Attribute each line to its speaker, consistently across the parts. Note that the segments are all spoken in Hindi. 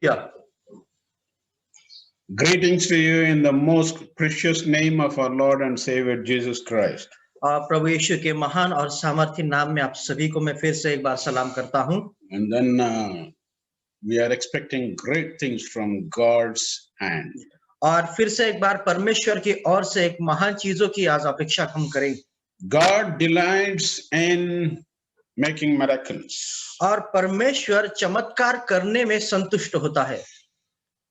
Speaker 1: Yeah.
Speaker 2: Greetings to you in the most precious name of our Lord and Savior Jesus Christ.
Speaker 1: प्रभु यीशु के महान और सामर्थ्य नाम में आप सभी को मैं फिर से एक बार सलाम करता हूं।
Speaker 2: And then we are expecting great things from God's hand.
Speaker 1: और फिर से एक बार परमेश्वर की ओर से एक महान चीजों की आज अपेक्षा हम करें।
Speaker 2: God delights in making miracles.
Speaker 1: और परमेश्वर चमत्कार करने में संतुष्ट होता है।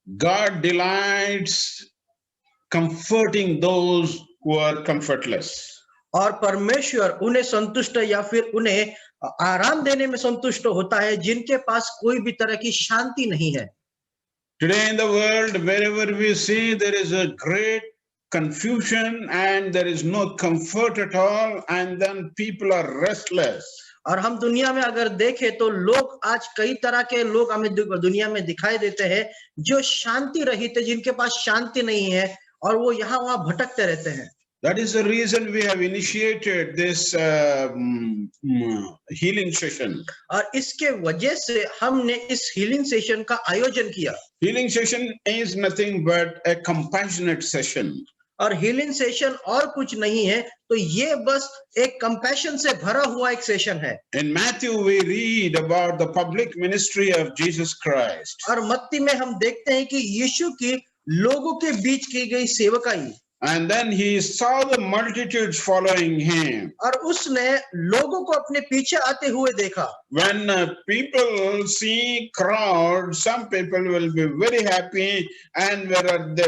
Speaker 2: God delights comforting those who are comfortless.
Speaker 1: और परमेश्वर उन्हें संतुष्ट या फिर उन्हें आराम देने में संतुष्ट होता है जिनके पास कोई भी तरह की शांति नहीं है।
Speaker 2: Today in the world, wherever we see, there is a great confusion and there is no comfort at all, and then people are restless.
Speaker 1: और हम दुनिया में अगर देखें तो लोग आज कई तरह के लोग हमें दुनिया में दिखाई देते हैं जो शांति रहित है, जिनके पास शांति नहीं है और वो यहाँ वहाँ भटकते रहते हैं।
Speaker 2: That is the reason we have initiated this healing session.
Speaker 1: और इसके वजह से हमने इस हीलिंग सेशन का आयोजन किया।
Speaker 2: Healing session is nothing but a compassionate session.
Speaker 1: और हीलिंग सेशन और कुछ नहीं है, तो ये बस एक कंपैशन से भरा हुआ एक सेशन है।
Speaker 2: In Matthew we read about the public ministry of Jesus Christ.
Speaker 1: और मत्ती में हम देखते हैं कि यीशु की लोगों के बीच की गई सेवकाई।
Speaker 2: And then he saw the multitudes following him.
Speaker 1: और उसने लोगों को अपने पीछे आते हुए देखा।
Speaker 2: When people see crowd, some people will be very happy, and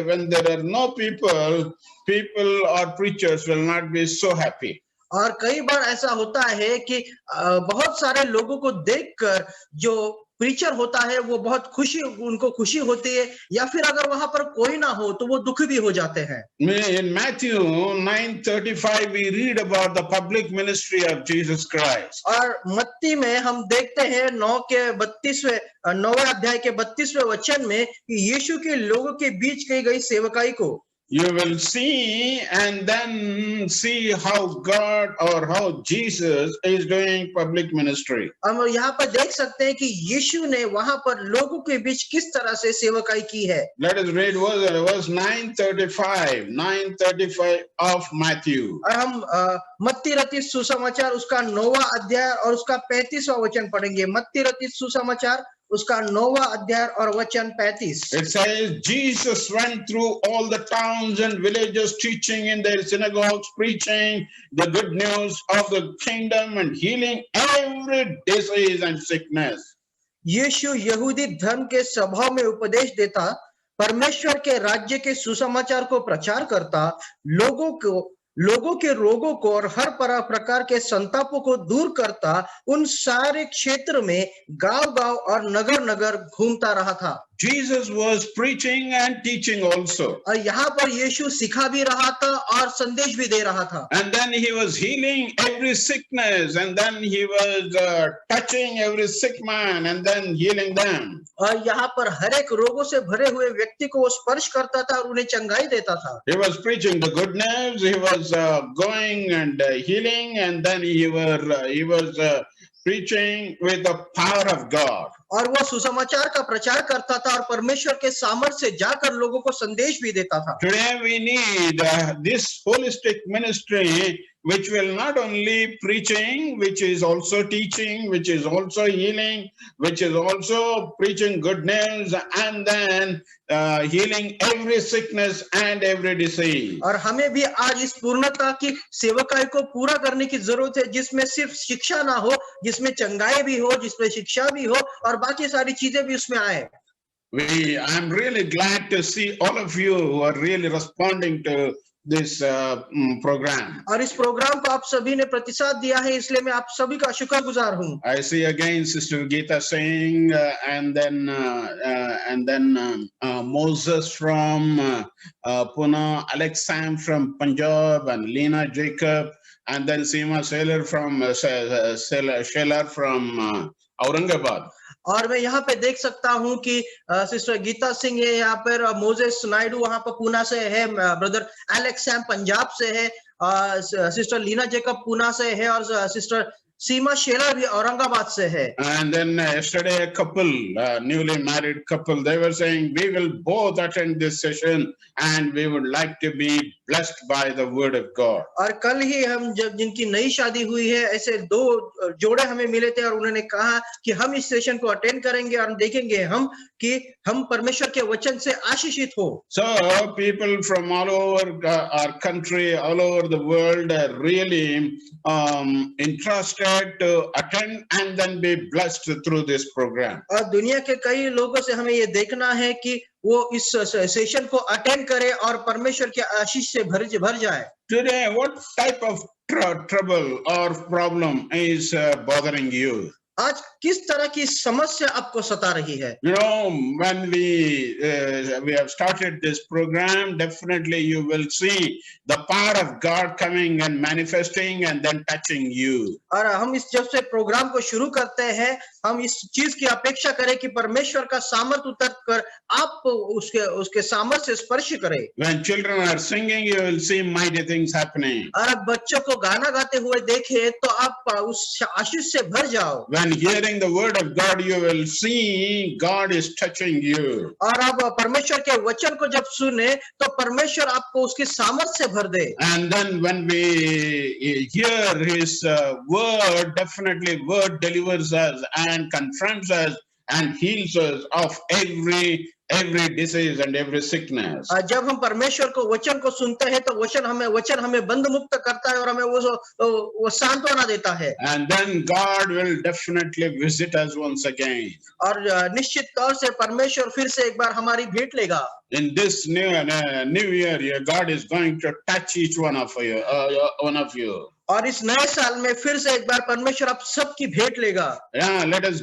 Speaker 2: when there are no people, people or preachers will not be so happy.
Speaker 1: और कई बार ऐसा होता है कि बहुत सारे लोगों को देखकर जो प्रीचर होता है वो बहुत उनको खुशी होती है, या फिर अगर वहां पर कोई ना हो तो वो दुखी भी हो जाते हैं।
Speaker 2: In Matthew 9:35 we read about the public ministry of Jesus Christ.
Speaker 1: और मत्ती में हम देखते हैं 9वें अध्याय के 32वें वचन में कि यीशु के लोगों के बीच की गई सेवकाई को
Speaker 2: You will see and then see how God or how Jesus is doing public ministry.
Speaker 1: हम यहाँ पर देख सकते हैं कि यीशु ने वहां पर लोगों के बीच किस तरह से सेवकाई की है।
Speaker 2: Let us read verse 9:35 of Matthew.
Speaker 1: और हम मत्ती रचित सुसमाचार उसका 9वां अध्याय और उसका 35वां वचन पढ़ेंगे। मत्ती रचित सुसमाचार उसका 9वां अध्याय और वचन 35।
Speaker 2: It says Jesus went through all the towns and villages, teaching in their synagogues, preaching the good news of the kingdom and healing every disease and sickness.
Speaker 1: यीशु यहूदी धर्म के सभाओं में उपदेश देता, परमेश्वर के राज्य के सुसमाचार को प्रचार करता, लोगों के रोगों को और हर प्रकार के संतापों को दूर करता, उन सारे क्षेत्र में गांव-गांव और नगर-नगर घूमता रहा था।
Speaker 2: Jesus was preaching and teaching also.
Speaker 1: और यहाँ पर यीशु सिखा भी रहा था और संदेश भी दे रहा था।
Speaker 2: And then he was healing every sickness, and then he was touching every sick man and then healing them.
Speaker 1: और यहाँ पर हर एक रोगों से भरे हुए व्यक्ति को वो स्पर्श करता था और उन्हें चंगाई देता था।
Speaker 2: He was preaching the good news. He was going and healing, and then he was preaching with the power of God.
Speaker 1: और वो सुसमाचार का प्रचार करता था और परमेश्वर के सामर्थ्य से जाकर लोगों को संदेश भी देता था।
Speaker 2: Today we need this holistic ministry, which will not only preaching, which is also teaching, which is also healing, which is also preaching good news, and then healing every sickness and every disease.
Speaker 1: और हमें भी आज इस पूर्णता की सेवकाई को पूरा करने की जरूरत है, जिसमें सिर्फ शिक्षा ना हो, जिसमें चंगाई भी हो, जिसमें शिक्षा भी हो और बाकी सारी चीजें भी उसमें आए।
Speaker 2: I'm really glad to see all of you who are really responding to this program.
Speaker 1: और इस प्रोग्राम को आप सभी ने प्रतिसाद दिया है, इसलिए मैं आप सभी का शुक्रगुजार हूँ।
Speaker 2: I see again Sister Geeta Singh, and then Moses from Pune, Alex Sam from Punjab, and Lena Jacob, and then Seema Sailor from Aurangabad.
Speaker 1: और मैं यहाँ पे देख सकता हूँ कि सिस्टर गीता सिंह है, यहाँ पर मोजेस नायडू वहाँ पर पूना से है, ब्रदर एलेक्स सैम पंजाब से है, सिस्टर लीना जेकब पूना से है और सिस्टर सीमा शेला भी औरंगाबाद से है।
Speaker 2: And then yesterday a couple, newly married couple, they were saying, we will both attend this session and we would like to be blessed by the word of God.
Speaker 1: और कल ही हम जब जिनकी नई शादी हुई है, ऐसे दो जोड़े हमें मिले थे और उन्होंने कहा कि हम इस सेशन को अटेंड करेंगे और देखेंगे हम कि हम परमेश्वर के वचन से आशीषित हो।
Speaker 2: So people from all over our country, all over the world are really interested to attend and then be blessed through this program.
Speaker 1: और दुनिया के कई लोगों से हमें ये देखना है कि वो इस सेशन को अटेंड करे और परमेश्वर के आशीष से भर जाए।
Speaker 2: Today, what type of trouble or problem is bothering you?
Speaker 1: आज किस तरह की समस्या आपको सता रही है?
Speaker 2: You know, when we have started this program, definitely you will see the power of God coming and manifesting and then touching you.
Speaker 1: और हम इस जब से प्रोग्राम को शुरू करते हैं, हम इस चीज की अपेक्षा करें कि परमेश्वर का सामर्थ्य उतर कर आप उसके सामर्थ्य से स्पर्श करें।
Speaker 2: When children are singing, you will see mighty things happening.
Speaker 1: और अब बच्चों को गाना गाते हुए देखें तो आप उस आशीष से भर जाओ।
Speaker 2: When hearing the word of God, you will see God is touching you.
Speaker 1: और अब परमेश्वर के वचन को जब सुने तो परमेश्वर आपको उसके सामर्थ्य से भर दे।
Speaker 2: And then when we hear His word, definitely word delivers us and confronts us and heals us of every disease and every sickness.
Speaker 1: जब हम परमेश्वर को वचन को सुनते हैं तो वचन हमें बंध मुक्त करता है और हमें वो सांत्वना देता है।
Speaker 2: And then God will definitely visit us once again.
Speaker 1: और निश्चित तौर से परमेश्वर फिर से एक बार हमारी भेंट लेगा।
Speaker 2: In this new year, God is going to touch each one of you.
Speaker 1: और इस नए साल में फिर से एक बार परमेश्वर आप सबकी भेंट लेगा।
Speaker 2: Yeah, let us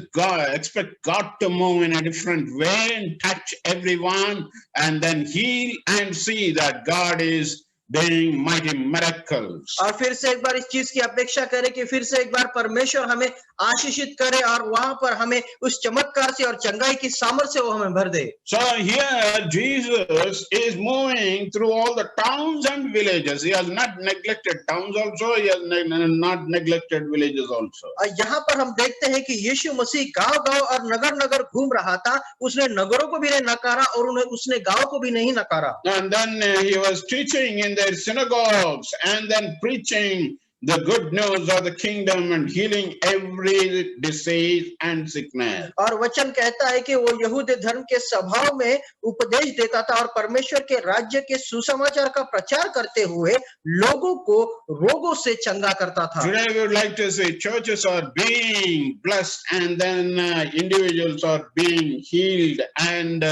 Speaker 2: expect God to move in a different way and touch everyone and then heal and see that God is doing mighty miracles.
Speaker 1: और फिर से एक बार इस चीज की अपेक्षा करें कि फिर से एक बार परमेश्वर हमें आशीषित करे और वहां पर हमें उस चमत्कार से और चंगाई की सामर्थ्य से वो हमें भर दे।
Speaker 2: So here Jesus is moving through all the towns and villages. He has not neglected towns also. He has not neglected villages also.
Speaker 1: यहाँ पर हम देखते हैं कि यीशु मसीह गांव-गांव और नगर-नगर घूम रहा था। उसने नगरों को भी नहीं नकारा और उसने गांव को भी नहीं नकारा।
Speaker 2: And then he was teaching in their synagogues and then preaching the good news of the kingdom and healing every disease and sickness.
Speaker 1: और वचन कहता है कि वो यहूदी धर्म के सभाओं में उपदेश देता था और परमेश्वर के राज्य के सुसमाचार का प्रचार करते हुए लोगों को रोगों से चंगा करता था।
Speaker 2: Today we would like to say churches are being blessed and then individuals are being healed and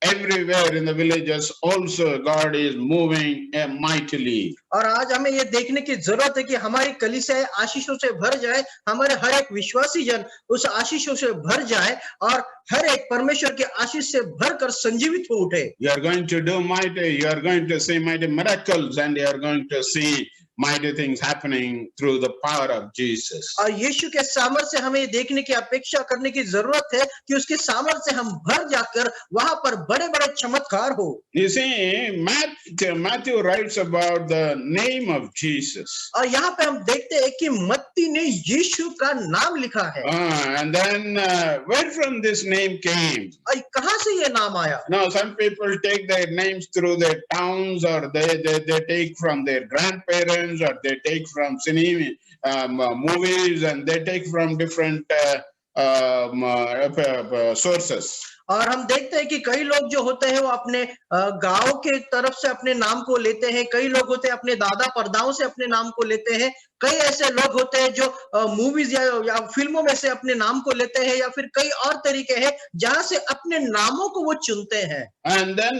Speaker 2: everywhere in the villages also God is moving mightily.
Speaker 1: और आज हमें ये देखने की जरूरत है कि हमारी कलीसिया आशीषों से भर जाए, हमारे हर एक विश्वासी जन उस आशीषों से भर जाए और हर एक परमेश्वर के आशीष से भरकर संजीवित हो उठे।
Speaker 2: You are going to do mighty, you are going to see mighty miracles and you are going to see mighty things happening through the power of Jesus.
Speaker 1: और यीशु के सामर्थ्य से हमें देखने की अपेक्षा करने की जरूरत है कि उसके सामर्थ्य से हम भर जाकर वहां पर बड़े-बड़े चमत्कार हो।
Speaker 2: You see, Matthew writes about the name of Jesus.
Speaker 1: और यहाँ पे हम देखते हैं कि मत्ती ने यीशु का नाम लिखा है।
Speaker 2: And then where from this name came?
Speaker 1: और कहाँ से ये नाम आया?
Speaker 2: Now some people take their names through their towns or they take from their grandparents or they take from cinema movies and they take from different sources.
Speaker 1: और हम देखते हैं कि कई लोग जो होते हैं वो अपने गांव के तरफ से अपने नाम को लेते हैं, कई लोग होते हैं अपने दादा परदाओं से अपने नाम को लेते हैं, कई ऐसे लोग होते हैं जो मूवीज या फिल्मों में से अपने नाम को लेते हैं या फिर कई और तरीके हैं जहां से अपने नामों को वो चुनते हैं।
Speaker 2: And then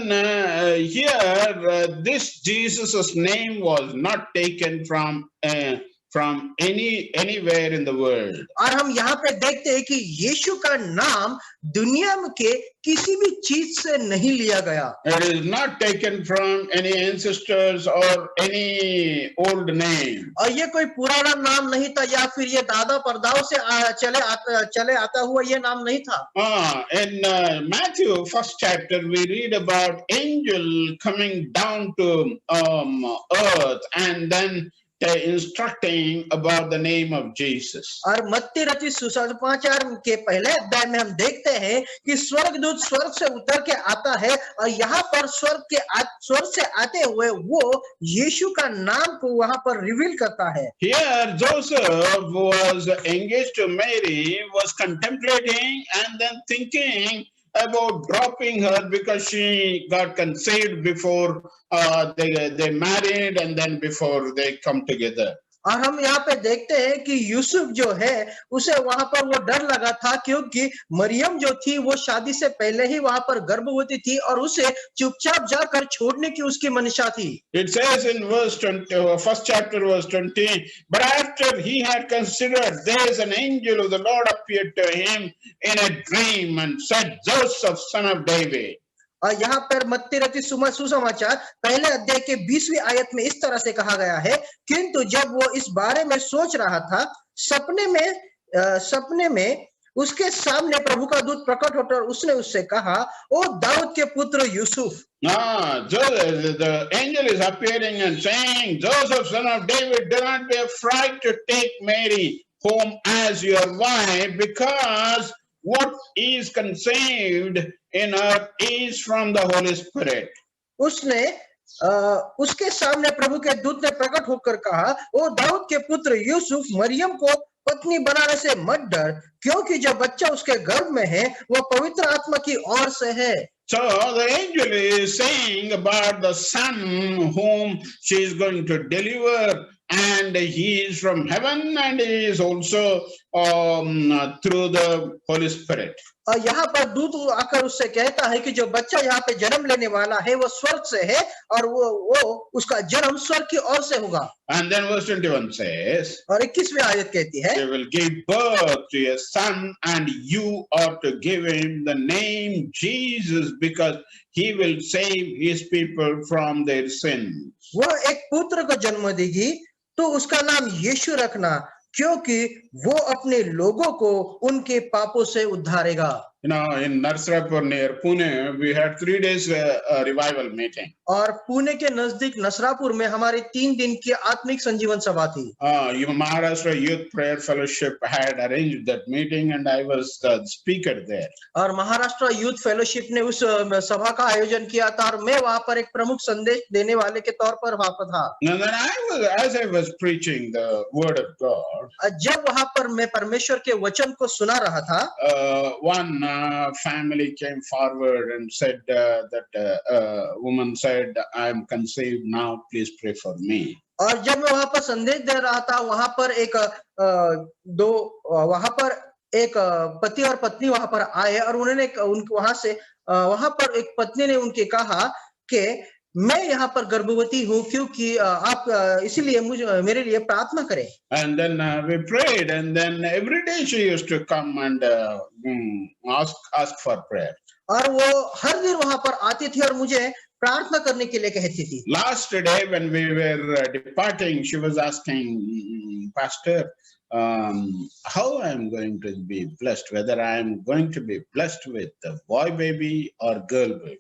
Speaker 2: here this Jesus's name was not taken from anywhere in the world.
Speaker 1: और हम यहाँ पे देखते हैं कि यीशु का नाम दुनिया के किसी भी चीज से नहीं लिया गया।
Speaker 2: It is not taken from any ancestors or any old name.
Speaker 1: और ये कोई पुराना नाम नहीं था या फिर ये दादा परदाओं से चले आता हुआ ये नाम नहीं था।
Speaker 2: In Matthew first chapter we read about angel coming down to earth and then instructing about the name of Jesus.
Speaker 1: और मत्ती रचित सुसमाचार के पहले अध्याय में हम देखते हैं कि स्वर्गदूत स्वर्ग से उतर के आता है और यहाँ पर स्वर्ग से आते हुए वो यीशु का नाम को वहां पर रिवील करता है।
Speaker 2: Here, Joseph was engaged to Mary, was contemplating and then thinking about dropping her because she got conceived before they married and then before they come together.
Speaker 1: और हम यहाँ पे देखते हैं कि यूसुफ जो है उसे वहां पर वो डर लगा था क्योंकि मरियम जो थी वो शादी से पहले ही वहां पर गर्भवती थी और उसे चुपचाप जाकर छोड़ने की उसकी मंशा थी।
Speaker 2: It says in verse 20, first chapter verse 20, but after he had considered, there is an angel of the Lord appeared to him in a dream and said, Joseph, son of David.
Speaker 1: और यहाँ पर मत्ती रचित सुसमाचार पहले अध्याय के 20वीं आयत में इस तरह से कहा गया है, किंतु जब वो इस बारे में सोच रहा था सपने में उसके सामने प्रभु का दूत प्रकट होकर उसने उससे कहा, ओ दाऊद के पुत्र Yusuf.
Speaker 2: The angel is appearing and saying, Joseph, son of David, do not be afraid to take Mary home as your wife, because what is conceived in her is from the Holy Spirit.
Speaker 1: उसके सामने प्रभु के दूत ने प्रकट होकर कहा, ओ दाऊद के पुत्र यूसुफ, मरियम को पत्नी बनाने से मत डर, क्योंकि जो बच्चा उसके गर्भ में है वह पवित्र आत्मा की ओर से है।
Speaker 2: So the angel is saying about the son whom she is going to deliver, and he is from heaven and he is also through the Holy Spirit.
Speaker 1: और यहाँ पर दूत आकर उससे कहता है कि जो बच्चा यहाँ पे जन्म लेने वाला है वो स्वर्ग से है और वो उसका जन्म स्वर्ग की ओर से होगा।
Speaker 2: And then verse 21 says,
Speaker 1: और 21वीं आयत कहती है,
Speaker 2: they will give birth to a son and you are to give him the name Jesus, because he will save his people from their sins.
Speaker 1: वो एक पुत्र को जन्म देगी तो उसका नाम यीशु रखना, क्योंकि वो अपने लोगों को उनके पापों से उद्धारेगा।
Speaker 2: You know, in Narsarapur near Pune, we had 3 days revival meeting.
Speaker 1: और पुणे के नजदीक नसरापुर में हमारी 3 दिन की आत्मिक संजीवन सभा थी।
Speaker 2: Maharashtra Youth Prayer Fellowship had arranged that meeting and I was the speaker there.
Speaker 1: और महाराष्ट्र यूथ फेलोशिप ने उस सभा का आयोजन किया था और मैं वहां पर एक प्रमुख संदेश देने वाले के तौर पर वहां पर था।
Speaker 2: And then as I was preaching the word of God,
Speaker 1: जब वहां पर मैं परमेश्वर के वचन को सुना रहा था,
Speaker 2: one family came forward and said that woman said, I am conceived now, please pray for me.
Speaker 1: और जब मैं वहां पर संदेश दे रहा था वहां पर एक पति और पत्नी वहां पर आए और उन्होंने वहां पर एक पत्नी ने उनके कहा कि मैं यहाँ पर गर्भवती हूँ, क्योंकि आप इसीलिए मेरे लिए प्रार्थना करें।
Speaker 2: And then we prayed, and then every day she used to come and ask for prayer.
Speaker 1: और वो हर दिन वहां पर आती थी और मुझे प्रार्थना करने के लिए कहती थी।
Speaker 2: Last day when we were departing, she was asking, Pastor, how I am going to be blessed, whether I am going to be blessed with a boy baby or girl baby.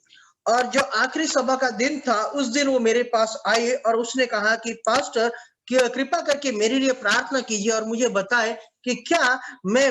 Speaker 1: और जो आखिरी सभा का दिन था उस दिन वो मेरे पास आई और उसने कहा कि पास्टर कृपा करके मेरे लिए प्रार्थना कीजिए और मुझे बताएं कि क्या मैं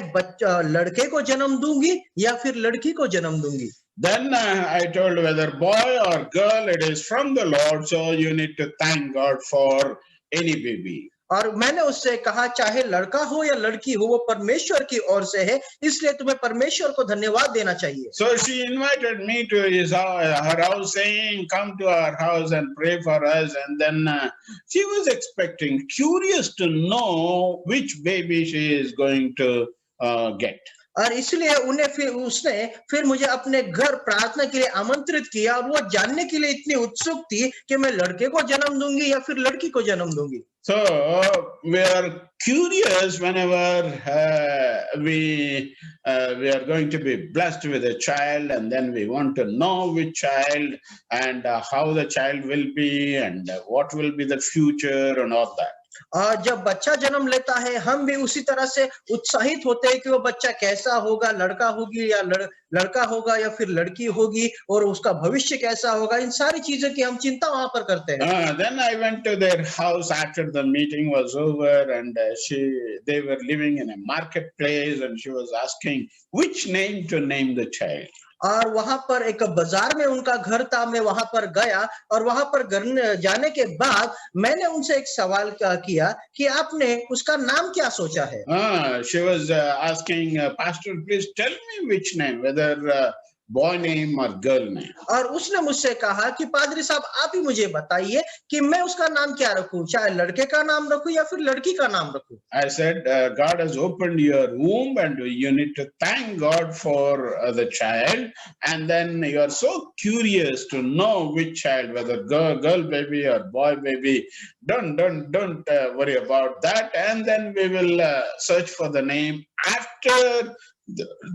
Speaker 1: लड़के को जन्म दूंगी या फिर लड़की को जन्म दूंगी।
Speaker 2: Then I told whether boy or girl, it is from the Lord, so you need to thank God for any baby.
Speaker 1: और मैंने उससे कहा चाहे लड़का हो या लड़की हो वो परमेश्वर की ओर से है, इसलिए तुम्हें परमेश्वर को धन्यवाद देना चाहिए।
Speaker 2: So she invited me to her house, saying, come to our house and pray for us. And then she was expecting, curious to know which baby she is going to get.
Speaker 1: और इसलिए उसने फिर मुझे अपने घर प्रार्थना के लिए आमंत्रित किया और वो जानने के लिए इतनी उत्सुक थी कि मैं लड़के को जन्म दूंगी या फिर लड़की को जन्म दूंगी।
Speaker 2: So we are curious whenever we are going to be blessed with a child, and then we want to know which child and how the child will be and what will be the future and all that.
Speaker 1: और जब बच्चा जन्म लेता है हम भी उसी तरह से उत्साहित होते हैं कि वो बच्चा कैसा होगा, लड़का होगी या लड़का होगा या फिर लड़की होगी और उसका भविष्य कैसा होगा, इन सारी चीजों की हम चिंता वहां पर करते हैं।
Speaker 2: Then I went to their house after the meeting was over, and they were living in a marketplace, and she was asking which name to name the child.
Speaker 1: और वहां पर एक बाजार में उनका घर था, मैं वहां पर गया और वहां पर जाने के बाद मैंने उनसे एक सवाल किया कि आपने उसका नाम क्या सोचा है।
Speaker 2: She was asking, Pastor, please tell me which name, whether boy name or girl name.
Speaker 1: और उसने मुझसे कहा कि पादरी साहब आप ही मुझे बताइए कि मैं उसका नाम क्या रखूं, चाहे लड़के का नाम रखूं या फिर लड़की का नाम रखूं।
Speaker 2: I said, God has opened your womb and you need to thank God for the child. And then you are so curious to know which child, whether girl baby or boy baby. Don't worry about that. And then we will search for the name after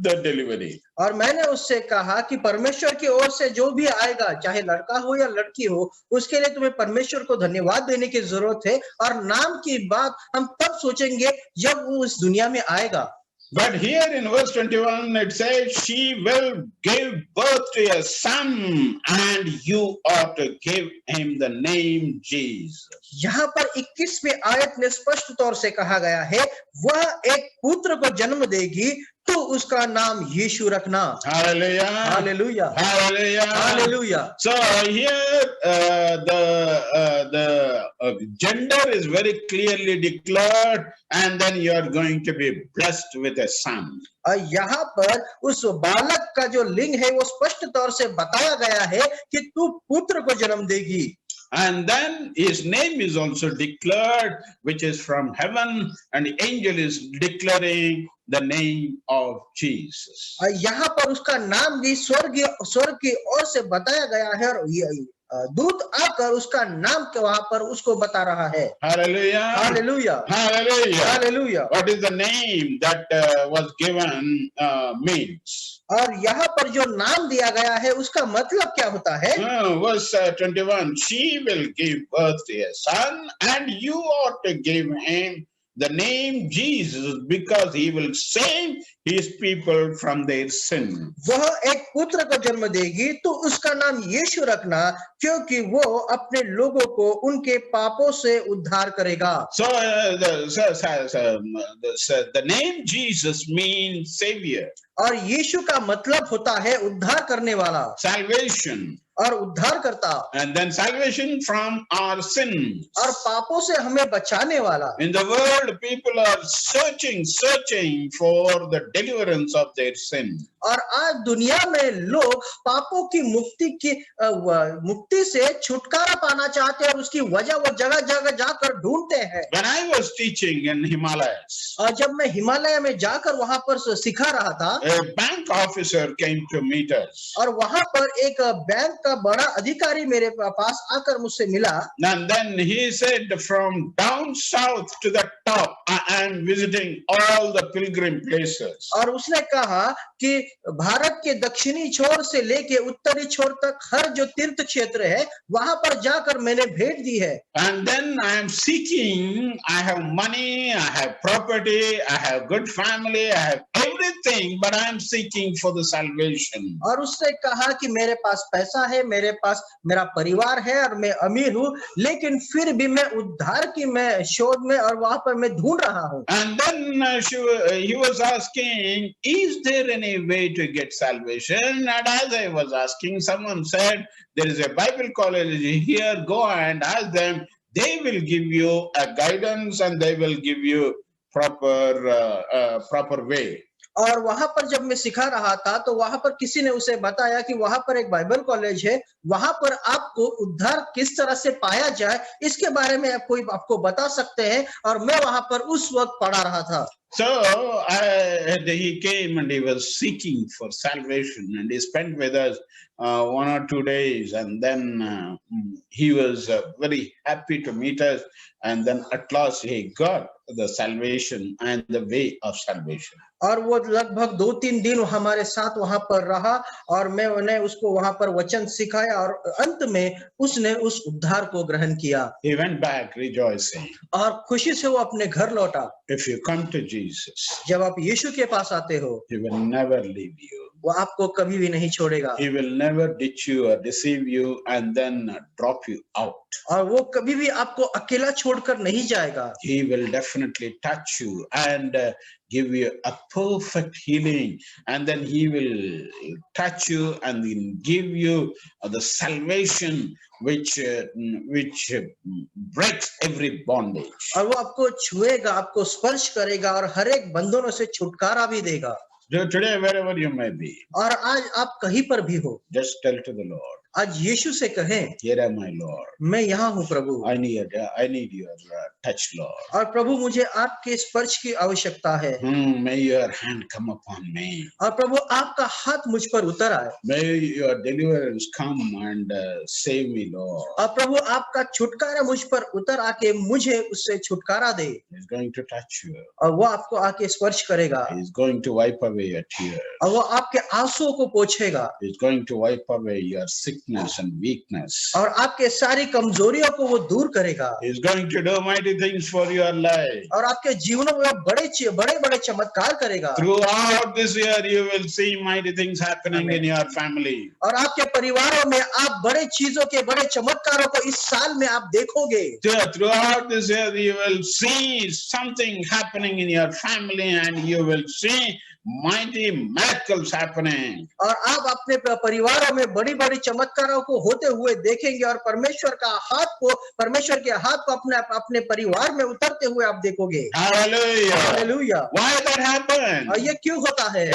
Speaker 2: the delivery.
Speaker 1: और मैंने उससे कहा कि परमेश्वर की ओर से जो भी आएगा, चाहे लड़का हो या लड़की हो, उसके लिए तुम्हें परमेश्वर को धन्यवाद देने की जरूरत है और नाम की बात हम तब सोचेंगे जब वो इस दुनिया में आएगा।
Speaker 2: But here in verse 21 it says, she will give birth to a son and you are to give him the name Jesus.
Speaker 1: यहाँ पर 21वें आयत में स्पष्ट तौर से कहा गया है, वह एक पुत्र को जन्म देगी तो उसका नाम यीशु रखना।
Speaker 2: Hallelujah.
Speaker 1: Hallelujah,
Speaker 2: Hallelujah.
Speaker 1: Hallelujah.
Speaker 2: So here the gender is very clearly declared, and then you are going to be blessed with a son.
Speaker 1: यहाँ पर उस बालक का जो लिंग है वो स्पष्ट तौर से बताया गया है कि तू पुत्र को जन्म देगी।
Speaker 2: And then his name is also declared, which is from heaven, and the angel is declaring the name of Jesus.
Speaker 1: यहाँ पर उसका नाम भी स्वर्ग की ओर से बताया गया है और दूत आकर उसका नाम के वहां पर उसको बता रहा है।
Speaker 2: Hallelujah.
Speaker 1: Hallelujah,
Speaker 2: Hallelujah.
Speaker 1: Hallelujah.
Speaker 2: What is the name that was given means?
Speaker 1: और यहाँ पर जो नाम दिया गया है उसका मतलब क्या होता है?
Speaker 2: Verse 21, she will give birth to a son and you ought to give him the name Jesus because he will save his people from their sin.
Speaker 1: वह एक पुत्र को जन्म देगी तो उसका नाम यीशु रखना क्योंकि वो अपने लोगों को उनके पापों से उद्धार करेगा।
Speaker 2: So the name Jesus means savior.
Speaker 1: और यीशु का मतलब होता है उद्धार करने वाला,
Speaker 2: salvation,
Speaker 1: और उद्धार करता,
Speaker 2: and then salvation from our sins.
Speaker 1: और पापों से हमें बचाने वाला।
Speaker 2: In the world, people are searching for the deliverance of their sin.
Speaker 1: और आज दुनिया में लोग पापों की मुक्ति से छुटकारा पाना चाहते हैं और उसकी वजह वो जगह जगह जाकर ढूंढते हैं।
Speaker 2: When I was teaching in Himalayas,
Speaker 1: और जब मैं हिमालय में जाकर वहां पर सिखा रहा था,
Speaker 2: a bank officer came to meet us.
Speaker 1: और वहां पर एक बैंक का बड़ा अधिकारी मेरे पास आकर मुझसे मिला।
Speaker 2: And then he said, from down south to the top, I am visiting all the pilgrim places.
Speaker 1: और उसने कहा कि भारत के दक्षिणी छोर से लेके उत्तरी छोर तक हर जो तीर्थ क्षेत्र है वहां पर जाकर मैंने भेंट दी है।
Speaker 2: And then I am seeking, I have money, I have property, I have good family, I have everything, but I am seeking for the salvation.
Speaker 1: और उसने कहा कि मेरे पास पैसा है, मेरे पास मेरा परिवार है और मैं अमीर हूँ, लेकिन फिर भी मैं उद्धार की मैं शोध में और वहां पर मैं ढूंढ रहा हूँ।
Speaker 2: And then he was asking, is there any way to get salvation? And as I was asking, someone said, there is a Bible college here, go and ask them. They will give you a guidance and they will give you proper way.
Speaker 1: और वहां पर जब मैं सिखा रहा था तो वहां पर किसी ने उसे बताया कि वहां पर एक बाइबल कॉलेज है, वहां पर आपको उद्धार किस तरह से पाया जाए इसके बारे में कोई आपको बता सकते हैं, और मैं वहां पर उस वक्त पढ़ा रहा था।
Speaker 2: So he came and he was seeking for salvation, and he spent with us 1 or 2 days, and then he was very happy to meet us, and then at last he got the salvation and the way of salvation.
Speaker 1: और वो लगभग 2-3 दिन हमारे साथ वहां पर रहा और मैंने उसको वहां पर वचन सिखाया और अंत में उसने उस उद्धार को ग्रहण किया
Speaker 2: He went back rejoicing.
Speaker 1: और खुशी से वो अपने घर लौटा।
Speaker 2: If you come to Jesus,
Speaker 1: जब आप यीशु के पास आते हो
Speaker 2: he will never leave you.
Speaker 1: वो आपको कभी भी नहीं छोड़ेगा
Speaker 2: He will never ditch you or deceive you and then drop you out.
Speaker 1: और वो कभी भी आपको अकेला छोड़कर नहीं जाएगा।
Speaker 2: He will definitely touch you and give you a perfect healing, and then he will touch you and then give you the salvation which breaks every bondage.
Speaker 1: और वो आपको छुएगा, आपको स्पर्श करेगा और हर एक बंधनों से छुटकारा भी देगा।
Speaker 2: Today, wherever you may be,
Speaker 1: और आज आप कहीं पर भी हो,
Speaker 2: just tell to the Lord,
Speaker 1: आज यीशु से कहें,
Speaker 2: here am I, Lord.
Speaker 1: मैं यहाँ हूँ प्रभु,
Speaker 2: I need your touch, Lord.
Speaker 1: और प्रभु मुझे आपके स्पर्श की आवश्यकता है।
Speaker 2: May your hand come upon me.
Speaker 1: और प्रभु आपका हाथ मुझ पर उतर आए।
Speaker 2: May your deliverance come and save me, Lord.
Speaker 1: और प्रभु आपका छुटकारा मुझ पर उतर आके मुझे उससे छुटकारा दे।
Speaker 2: He's going to touch you.
Speaker 1: और वो आपको आके स्पर्श करेगा।
Speaker 2: He's going to wipe away your tears.
Speaker 1: और वो आपके आंसुओं को पोंछेगा।
Speaker 2: He's going to wipe away your sickness and weakness.
Speaker 1: और आपके सारी कमजोरियों को वो दूर करेगा।
Speaker 2: He's going to do mighty things for your life.
Speaker 1: और आपके जीवनों में बड़े चमत्कार करेगा।
Speaker 2: Throughout this year, you will see mighty things happening in your family.
Speaker 1: और आपके परिवारों में आप बड़े चीजों के बड़े चमत्कारों को इस साल में आप देखोगे।
Speaker 2: Throughout this year, you will see something happening in your family, and you will see mighty miracles happening.
Speaker 1: और आप अपने परिवारों में बड़ी चमत्कारों को होते हुए देखेंगे और परमेश्वर के हाथ को अपने परिवार में उतरते हुए आप देखोगे।
Speaker 2: Hallelujah.
Speaker 1: Hallelujah.
Speaker 2: Why that happened?
Speaker 1: और ये क्यों होता है?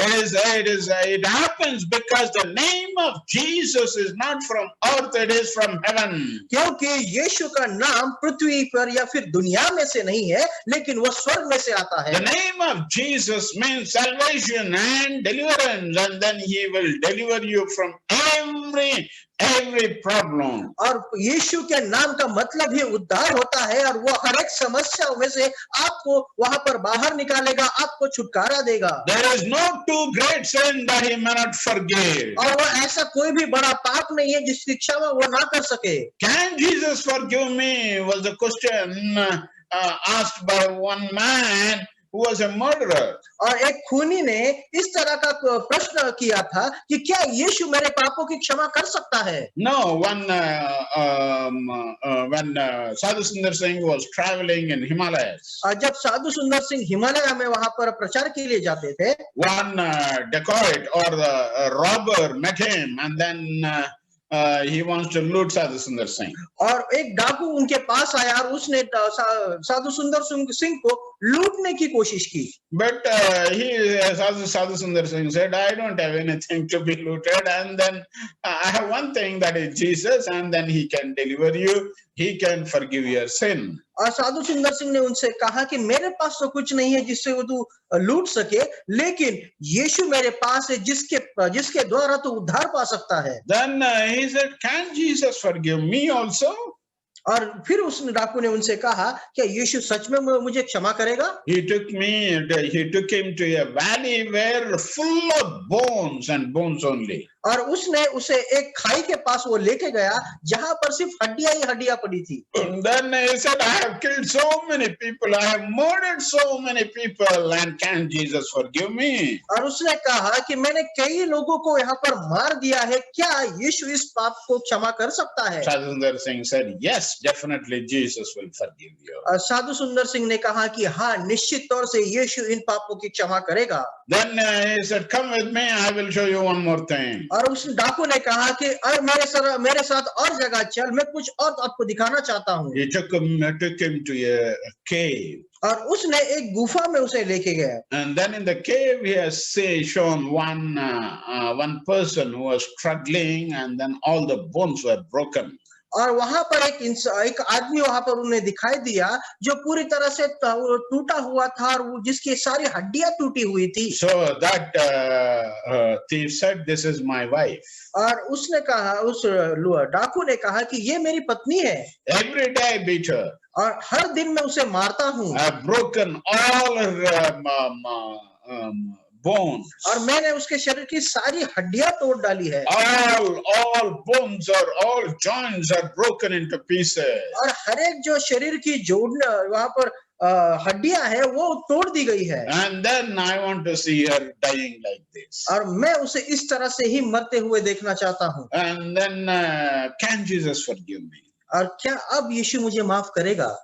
Speaker 2: It happens because the name of Jesus is not from earth, it is from heaven.
Speaker 1: क्योंकि यीशु का नाम पृथ्वी पर या फिर दुनिया में से नहीं है, लेकिन वो स्वर्ग में से आता है।
Speaker 2: The name of Jesus means salvation and deliverance, and then he will deliver you from every problem.
Speaker 1: और यीशु के नाम का मतलब ही उद्धार होता है और वो हर एक समस्याओं में से आपको वहां पर बाहर निकालेगा, आपको छुटकारा देगा।
Speaker 2: There is no too great sin that he may not forgive.
Speaker 1: और वो ऐसा कोई भी बड़ा पाप नहीं है जिसकी क्षमा वो ना कर सके।
Speaker 2: Can Jesus forgive me was the question asked by one man who was a murderer.
Speaker 1: और एक खूनी ने इस तरह का प्रश्न किया था कि क्या यीशु मेरे पापों की क्षमा कर सकता है?
Speaker 2: No, when Sadhu Sundar Singh was traveling in Himalayas,
Speaker 1: जब साधु सुंदर सिंह हिमालय में वहां पर प्रचार के लिए जाते थे,
Speaker 2: one dacoit or the robber met him, and then he wants to loot Sadhu Sundar Singh.
Speaker 1: और एक डाकू उनके पास आया और उसने साधु सुंदर सिंह को लूटने की कोशिश की।
Speaker 2: But Sadhu Sundar Singh said, I don't have anything to be looted, and then I have one thing, that is Jesus, and then he can deliver you, he can forgive your sin.
Speaker 1: और साधु सुंदर सिंह ने उनसे कहा कि मेरे पास तो कुछ नहीं है जिससे वो तू लूट सके, लेकिन यीशु मेरे पास है जिसके द्वारा तू उद्धार पा सकता है।
Speaker 2: Then he said, can Jesus forgive me also?
Speaker 1: और फिर उस डाकू ने उनसे कहा क्या यीशु सच में मुझे क्षमा करेगा?
Speaker 2: He took him to a valley where full of bones and bones only.
Speaker 1: और उसने उसे एक खाई के पास वो लेके गया जहां पर सिर्फ हड्डियां ही हड्डियां पड़ी थी।
Speaker 2: And then he said, I have killed so many people, I have murdered so many people, and can Jesus forgive me?
Speaker 1: और उसने कहा कि मैंने कई लोगों को यहाँ पर मार दिया है, क्या यीशु इस पाप को क्षमा कर सकता है?
Speaker 2: Sadhu Sundar Singh said, yes, definitely Jesus will forgive you.
Speaker 1: साधु सुंदर सिंह ने कहा कि हाँ, निश्चित तौर से यीशु इन पापों की क्षमा करेगा।
Speaker 2: Then he said, come with me, I will show you one more thing.
Speaker 1: और उस डाकू ने कहा कि मेरे साथ और जगह चल, मैं कुछ और आपको दिखाना चाहता हूँ।
Speaker 2: He took him to a cave.
Speaker 1: और उसने एक गुफा में उसे लेके गया।
Speaker 2: And then in the cave he has shown one person who was struggling, and then all the bones were broken.
Speaker 1: और वहां पर एक आदमी वहां पर उन्हें दिखाई दिया जो पूरी तरह से टूटा हुआ था और जिसकी सारी हड्डियां टूटी हुई थी।
Speaker 2: So that thief said, "This is my wife."
Speaker 1: और उसने कहा, उस डाकू ने कहा कि ये मेरी पत्नी है
Speaker 2: Every day I beat her.
Speaker 1: और हर दिन मैं उसे मारता हूँ
Speaker 2: I have broken all her bones.
Speaker 1: और मैंने उसके शरीर की सारी हड्डियां तोड़ डाली है
Speaker 2: All bones or all joints are broken into pieces.
Speaker 1: और हर एक जो शरीर की जोड़ वहां पर हड्डियां है वो तोड़ दी गई है
Speaker 2: And then I want to see her dying like this.
Speaker 1: और मैं उसे इस तरह से ही मरते हुए देखना चाहता हूँ।
Speaker 2: And then can Jesus forgive me?
Speaker 1: और क्या अब यीशु मुझे माफ करेगा?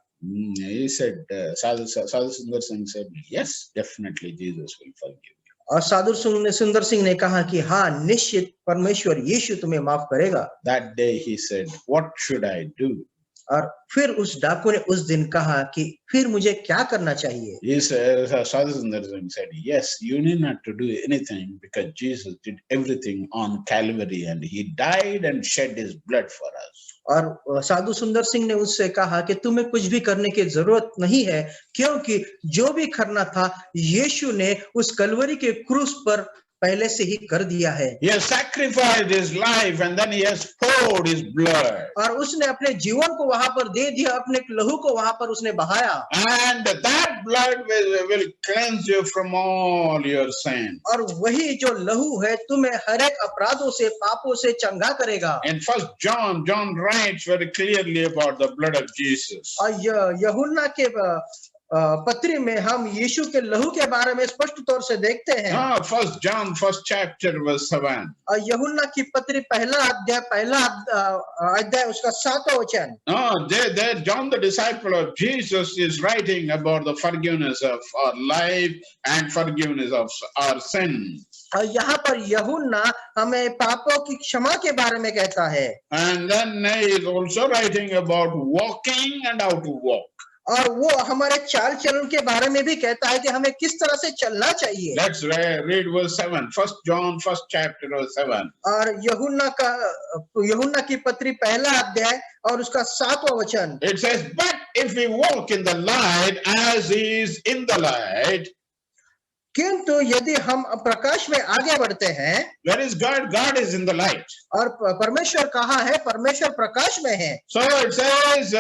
Speaker 2: He said, Sadhu Sundar Singh said, yes, definitely Jesus will forgive you.
Speaker 1: और साधु सुंदर सिंह ने कहा कि हाँ, निश्चित परमेश्वर यीशु तुम्हें माफ करेगा।
Speaker 2: That day he said, what should I do?
Speaker 1: और फिर उस डाकू ने उस दिन कहा कि फिर मुझे क्या करना चाहिए?
Speaker 2: He said, Sadhu Sundar Singh said, yes, you need not to do anything because Jesus did everything on Calvary and he died and shed his blood for us.
Speaker 1: और साधु सुंदर सिंह ने उससे कहा कि तुम्हें कुछ भी करने की जरूरत नहीं है क्योंकि जो भी करना था यीशु ने उस कलवरी के क्रूस पर पहले से ही कर दिया है।
Speaker 2: He has sacrificed his life and then he has poured his blood.
Speaker 1: और उसने अपने जीवन को वहां पर दे दिया, अपने लहू को वहां पर उसने बहाया।
Speaker 2: And that blood will cleanse you from all your sin.
Speaker 1: और वही जो लहू है तुम्हें हर एक अपराधों से, पापों से चंगा करेगा।
Speaker 2: In First John writes very clearly about the blood of Jesus.
Speaker 1: और यूहन्ना के पत्री में हम यीशु के लहू के बारे में स्पष्ट तौर से देखते हैं।
Speaker 2: First John, first chapter, verse 7.
Speaker 1: यूहन्ना की पत्री पहला अध्याय उसका 7वां वचन।
Speaker 2: There John the disciple of Jesus is writing about the forgiveness of our life and forgiveness of our sin.
Speaker 1: और यहाँ पर यूहन्ना हमें पापों की क्षमा के बारे में कहता है।
Speaker 2: And then he is also writing about walking and how to walk.
Speaker 1: और वो हमारे चाल चलन के बारे में भी कहता है कि हमें किस तरह से चलना चाहिए।
Speaker 2: Let's read verse 7. First John, first chapter, verse 7.
Speaker 1: और यूहन्ना की पत्री पहला अध्याय और उसका 7वां वचन।
Speaker 2: It says, but if we walk in the light as he is in the light.
Speaker 1: किंतु यदि हम प्रकाश में आगे बढ़ते हैं,
Speaker 2: where is God? God is in the light.
Speaker 1: और परमेश्वर कहाँ है? परमेश्वर प्रकाश में है।
Speaker 2: So it says,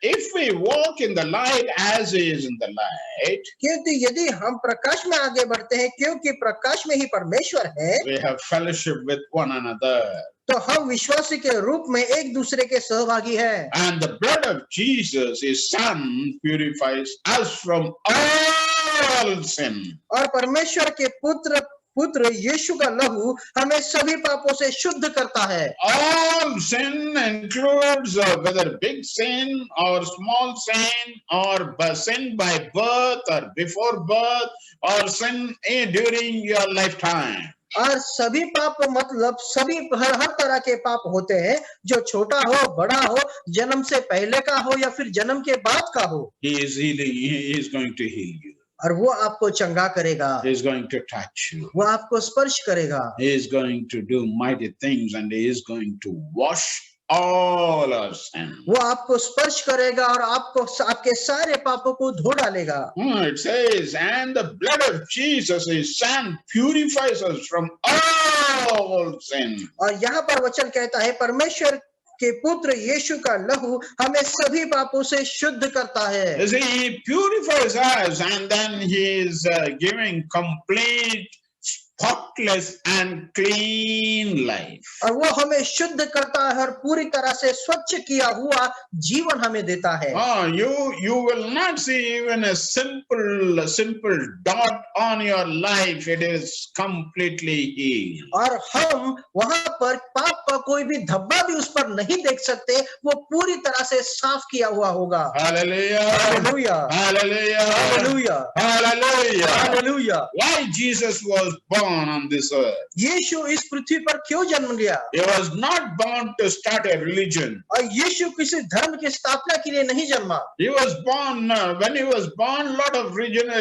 Speaker 2: if we walk in the light as he is in the light,
Speaker 1: किंतु यदि हम प्रकाश में आगे बढ़ते हैं क्योंकि प्रकाश में ही परमेश्वर है,
Speaker 2: we have fellowship with one another.
Speaker 1: तो हम विश्वासी के रूप में एक दूसरे के सहभागी हैं।
Speaker 2: And the blood of Jesus, his son, purifies us from all sin.
Speaker 1: और परमेश्वर के पुत्र यीशु का लहू हमें सभी पापों से शुद्ध करता है।
Speaker 2: All sin includes whether big sin or small sin or sin by birth or before birth or sin during your lifetime.
Speaker 1: और सभी पाप मतलब सभी हर तरह के पाप होते हैं, जो छोटा हो, बड़ा हो, जन्म से पहले का हो या फिर जन्म के बाद का हो।
Speaker 2: He is healing. He is going to heal you.
Speaker 1: और वो आपको चंगा करेगा।
Speaker 2: He is going to touch you.
Speaker 1: वो आपको स्पर्श करेगा।
Speaker 2: He is going to do mighty things and he is going to wash all our sin.
Speaker 1: वो आपको स्पर्श करेगा और आपके सारे पापों को धो डालेगा।
Speaker 2: It says, and the blood of Jesus, his son, purifies us from all sin.
Speaker 1: और यहाँ पर वचन कहता है परमेश्वर के पुत्र यीशु का लहू हमें सभी पापों से शुद्ध करता है।
Speaker 2: You see, he purifies us and then he is giving complete, spotless and clean life.
Speaker 1: और वो हमें शुद्ध करता है और पूरी तरह से स्वच्छ किया हुआ जीवन हमें देता है।
Speaker 2: You will not see even a simple dot on your life. It is completely healed.
Speaker 1: और हम वहां पर पाप का कोई भी धब्बा भी उस पर नहीं देख सकते, वो पूरी तरह से साफ किया हुआ होगा।
Speaker 2: Hallelujah.
Speaker 1: Hallelujah.
Speaker 2: Hallelujah.
Speaker 1: Hallelujah.
Speaker 2: Hallelujah.
Speaker 1: Hallelujah.
Speaker 2: Why Jesus was born? born on this earth?
Speaker 1: यीशु इस पृथ्वी पर क्यों जन्म लिया?
Speaker 2: He was not born to start a religion.
Speaker 1: और यीशु किसी धर्म की स्थापना के लिए नहीं जन्मा।
Speaker 2: He was born, when he was born, lot of religions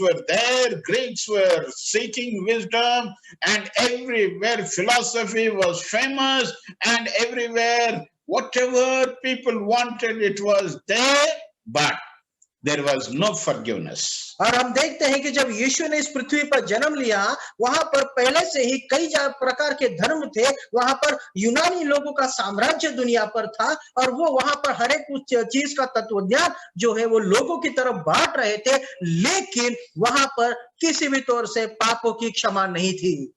Speaker 2: were there. Greeks were seeking wisdom, and everywhere philosophy was famous, and everywhere whatever people wanted, it was there, but there was no forgiveness.
Speaker 1: और हम देखते हैं कि जब यीशु ने इस पृथ्वी पर जन्म लिया, वहां पर पहले से ही कई प्रकार के धर्म थे। वहां पर यूनानी लोगों का साम्राज्य दुनिया पर था, और वो वहां पर हर एक चीज का तत्वज्ञान जो है वो लोगों की तरफ बांट रहे थे, लेकिन वहां पर किसी भी तौर से पापों की क्षमा नहीं थी।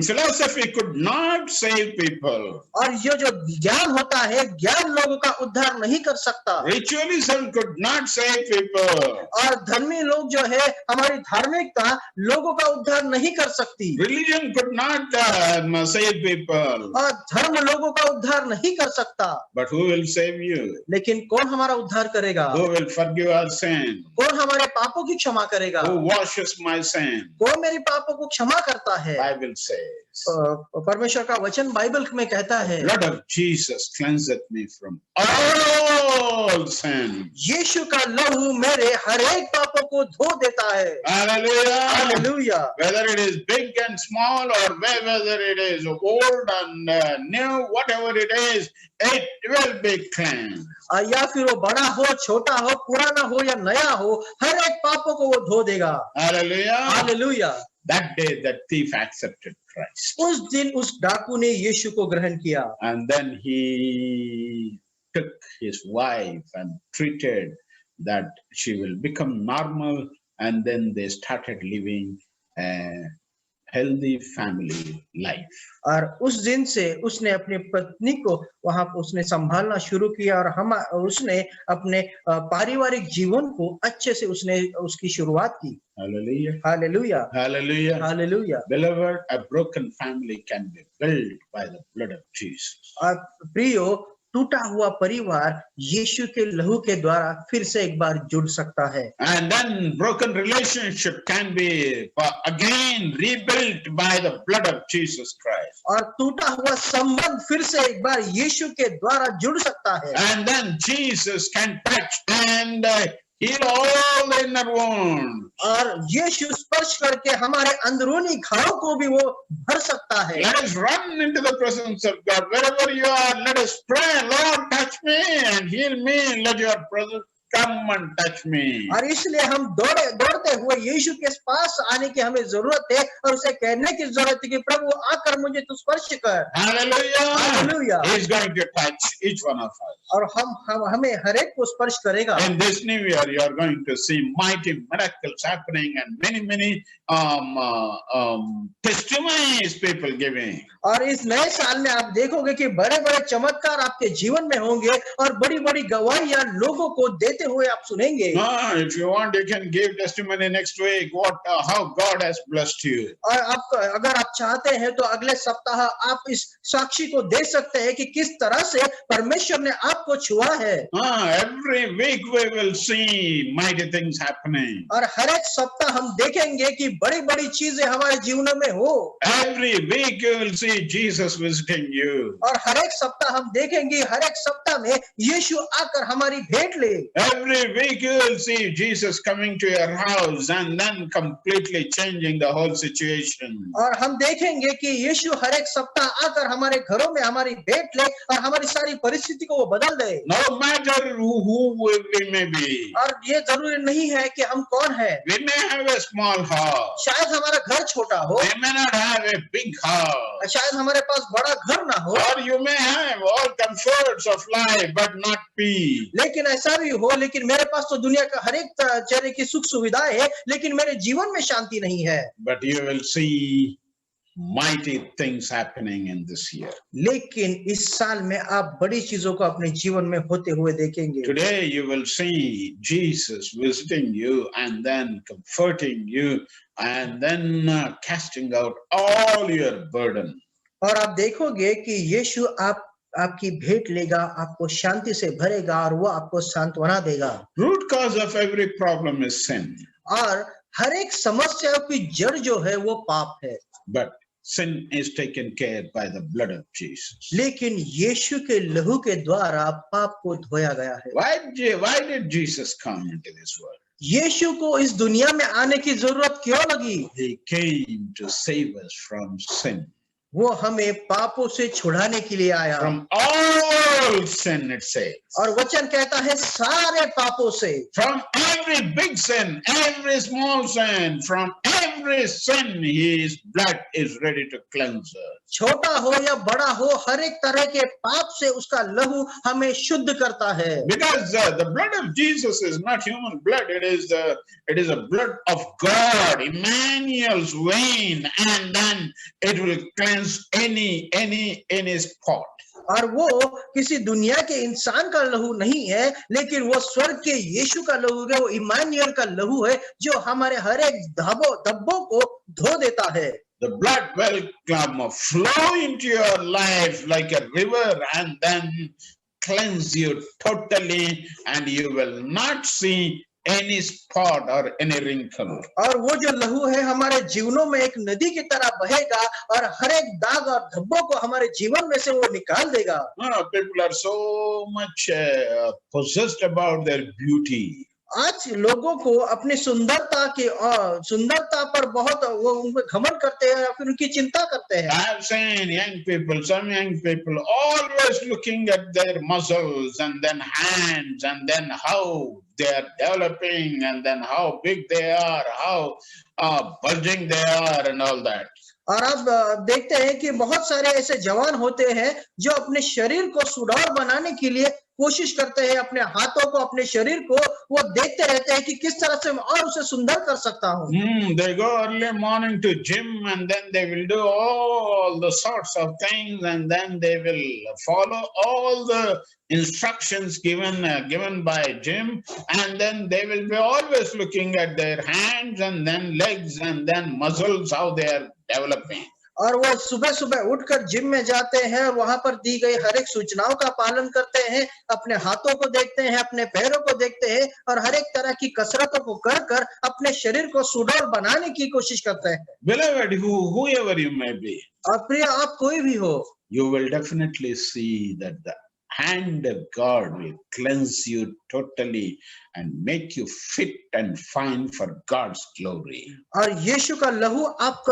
Speaker 2: Philosophy could not save people.
Speaker 1: और ये जो ज्ञान होता है, ज्ञान लोगों का उद्धार नहीं कर सकता।
Speaker 2: Ritualism could not save people.
Speaker 1: और धर्मी लोग जो है, हमारी धार्मिकता लोगों का उद्धार नहीं कर सकती।
Speaker 2: Religion could not save people.
Speaker 1: और धर्म लोगों का उद्धार नहीं कर सकता।
Speaker 2: But who will save you?
Speaker 1: लेकिन कौन हमारा उद्धार करेगा?
Speaker 2: Who will forgive our sin?
Speaker 1: कौन हमारे पापों की क्षमा करेगा?
Speaker 2: Who washes my sin?
Speaker 1: कौन मेरी पापों को क्षमा करता है?
Speaker 2: Bible says,
Speaker 1: परमेश्वर का वचन बाइबल में कहता है,
Speaker 2: blood of Jesus cleanseth me from all sin.
Speaker 1: यीशु का लहू मेरे हर एक पापों को धो देता है।
Speaker 2: Hallelujah.
Speaker 1: Hallelujah.
Speaker 2: Whether it is big and small, or whether it is old and new, whatever it is, it will be cleansed.
Speaker 1: या फिर वो बड़ा हो, छोटा हो, पुराना हो या नया हो, हर एक पापों को वो धो देगा।
Speaker 2: Hallelujah.
Speaker 1: Hallelujah.
Speaker 2: That day the thief accepted Christ.
Speaker 1: उस दिन उस डाकू ने यीशु को ग्रहण किया,
Speaker 2: And then he took his wife and treated that she will become normal, and then they started living a healthy family life.
Speaker 1: और उस दिन से उसने अपनी पत्नी को वहां पर उसने संभालना शुरू किया, और उसने अपने पारिवारिक जीवन को अच्छे से उसने उसकी शुरुआत की।
Speaker 2: Hallelujah.
Speaker 1: Hallelujah.
Speaker 2: Hallelujah.
Speaker 1: Hallelujah.
Speaker 2: Beloved, a broken family can be built by the blood of Jesus.
Speaker 1: और प्रियो, टूटा हुआ परिवार यीशु के लहू के द्वारा फिर से एक बार जुड़ सकता है।
Speaker 2: And then broken relationship can be again rebuilt by the blood of Jesus Christ.
Speaker 1: और टूटा हुआ संबंध फिर से एक बार यीशु के द्वारा जुड़ सकता है।
Speaker 2: And then Jesus can touch and heal all the inner wounds.
Speaker 1: और यीशु स्पर्श करके हमारे अंदरूनी घावों को भी वो भर सकता है।
Speaker 2: Let us run into the presence of God. Wherever you are, let us pray, Lord, touch me and heal me. Let your presence come and touch me.
Speaker 1: और इसलिए हम दौड़ते हुए यीशु के पास आने की हमें जरूरत है, और उसे कहने की जरूरत है कि प्रभु आकर मुझे तू स्पर्श कर।
Speaker 2: Hallelujah.
Speaker 1: Hallelujah.
Speaker 2: He is going to touch each one of us.
Speaker 1: और हमें हर एक को स्पर्श करेगा।
Speaker 2: In this new year, you are going to see mighty miracles happening and many testimonies people giving.
Speaker 1: और इस नए साल में आप देखोगे कि बड़े-बड़े चमत्कार आपके जीवन में होंगे, और बड़ी-बड़ी गवाहियां लोगों को देते हुए आप सुनेंगे।
Speaker 2: If you want, you can give testimony next week how God has blessed you.
Speaker 1: और आप अगर आप चाहते हैं तो अगले सप्ताह आप इस साक्षी को दे सकते हैं कि किस तरह से परमेश्वर ने आपको छुआ है।
Speaker 2: Every week we will see mighty things happening.
Speaker 1: और हर एक सप्ताह हम देखेंगे कि बड़ी-बड़ी चीजें हमारे जीवन में हो।
Speaker 2: Every week you will see Jesus visiting you.
Speaker 1: और हर एक सप्ताह हम देखेंगे, हर एक सप्ताह में यीशु आकर हमारी भेंट ले।
Speaker 2: Every week you will see Jesus coming to your house and then completely changing the whole situation.
Speaker 1: और हम देखेंगे कि यीशु हर एक सप्ताह आकर हमारे घरों में हमारी भेंट ले और हमारी सारी परिस्थिति को वो बदल दे।
Speaker 2: No matter who we may be.
Speaker 1: और ये जरूरी नहीं है कि हम कौन है।
Speaker 2: We may have a small house.
Speaker 1: शायद हमारा घर छोटा हो,
Speaker 2: We may not have a big house.
Speaker 1: शायद हमारे पास बड़ा घर ना हो,
Speaker 2: Or you may have all comforts of life but not peace.
Speaker 1: लेकिन ऐसा भी हो, लेकिन मेरे पास तो दुनिया का हर एक तरह की सुख सुविधाएं है, लेकिन मेरे जीवन में शांति नहीं है।
Speaker 2: But you will see mighty things happening in this year.
Speaker 1: लेकिन इस साल में आप बड़ी चीजों को अपने जीवन में होते हुए देखेंगे।
Speaker 2: Today you will see Jesus visiting you and then comforting you and then casting out all your burden.
Speaker 1: और आप देखोगे कि यीशु आपकी भेंट लेगा, आपको शांति से भरेगा और वो आपको सांत्वना देगा।
Speaker 2: Root cause of every problem is sin.
Speaker 1: और हर एक समस्या की जड़ जो है वो पाप है,
Speaker 2: But sin is taken care by the blood of Jesus.
Speaker 1: लेकिन यीशु के लहू के द्वारा पाप को धोया गया है।
Speaker 2: Why did Jesus come into this world?
Speaker 1: यीशु को इस दुनिया में आने की जरूरत क्यों लगी?
Speaker 2: He came to save us from sin.
Speaker 1: वो हमें पापों से छुड़ाने के लिए आया,
Speaker 2: From all sin, it says.
Speaker 1: और वचन कहता है सारे पापों से,
Speaker 2: From every big sin, every small sin, from every sin, his blood is ready to cleanse us.
Speaker 1: छोटा हो या बड़ा हो, हर एक तरह के पाप से उसका लहू हमें शुद्ध करता है।
Speaker 2: Because the blood of Jesus is not human blood; it is the blood of God, Emmanuel's vein, and then it will cleanse any spot.
Speaker 1: और वो किसी दुनिया के इंसान का लहू नहीं है, लेकिन वो स्वर्ग के यीशु का लहू है, वो इमानुएल का लहू है, जो हमारे हर एक धब्बों को धो देता है।
Speaker 2: The blood will flow into your life like a river and then cleanse you totally, and you will not see any spot or any wrinkle.
Speaker 1: और वो जो लहू है हमारे जीवनों में एक नदी की तरह बहेगा और हर एक दाग और धब्बों को हमारे जीवन में से वो निकाल देगा।
Speaker 2: People are so much possessed about their beauty.
Speaker 1: आज लोगों को अपनी सुंदरता पर बहुत वो उनमें घमंड करते हैं या फिर उनकी चिंता करते हैं।
Speaker 2: I have seen some young people always looking at their muscles and then hands and then how they are developing and then how big they are, how bulging they are and all that.
Speaker 1: और आप देखते हैं कि बहुत सारे ऐसे जवान होते हैं जो अपने शरीर को सुडौल बनाने के लिए कोशिश करते हैं, अपने हाथों को, अपने शरीर को वो देखते रहते हैं कि किस तरह से मैं और उसे सुंदर कर सकता हूँ।
Speaker 2: They go early morning to gym and then they will do all the sorts of things and then they will follow all the instructions given by gym, and then they will be always looking at their hands and then legs and then muscles, how they are developing.
Speaker 1: और वो सुबह सुबह उठकर जिम में जाते हैं, वहां पर दी गई हर एक सूचनाओं का पालन करते हैं, अपने हाथों को देखते हैं, अपने पैरों को देखते हैं और हर एक तरह की कसरतों को कर कर अपने शरीर को सुडौल बनाने की कोशिश करते हैं।
Speaker 2: Beloved, whoever you may be,
Speaker 1: और प्रिय आप कोई भी हो,
Speaker 2: you will definitely see that the hand of God will cleanse you totally and make you fit and fine for God's glory.
Speaker 1: और यीशु का लहू आप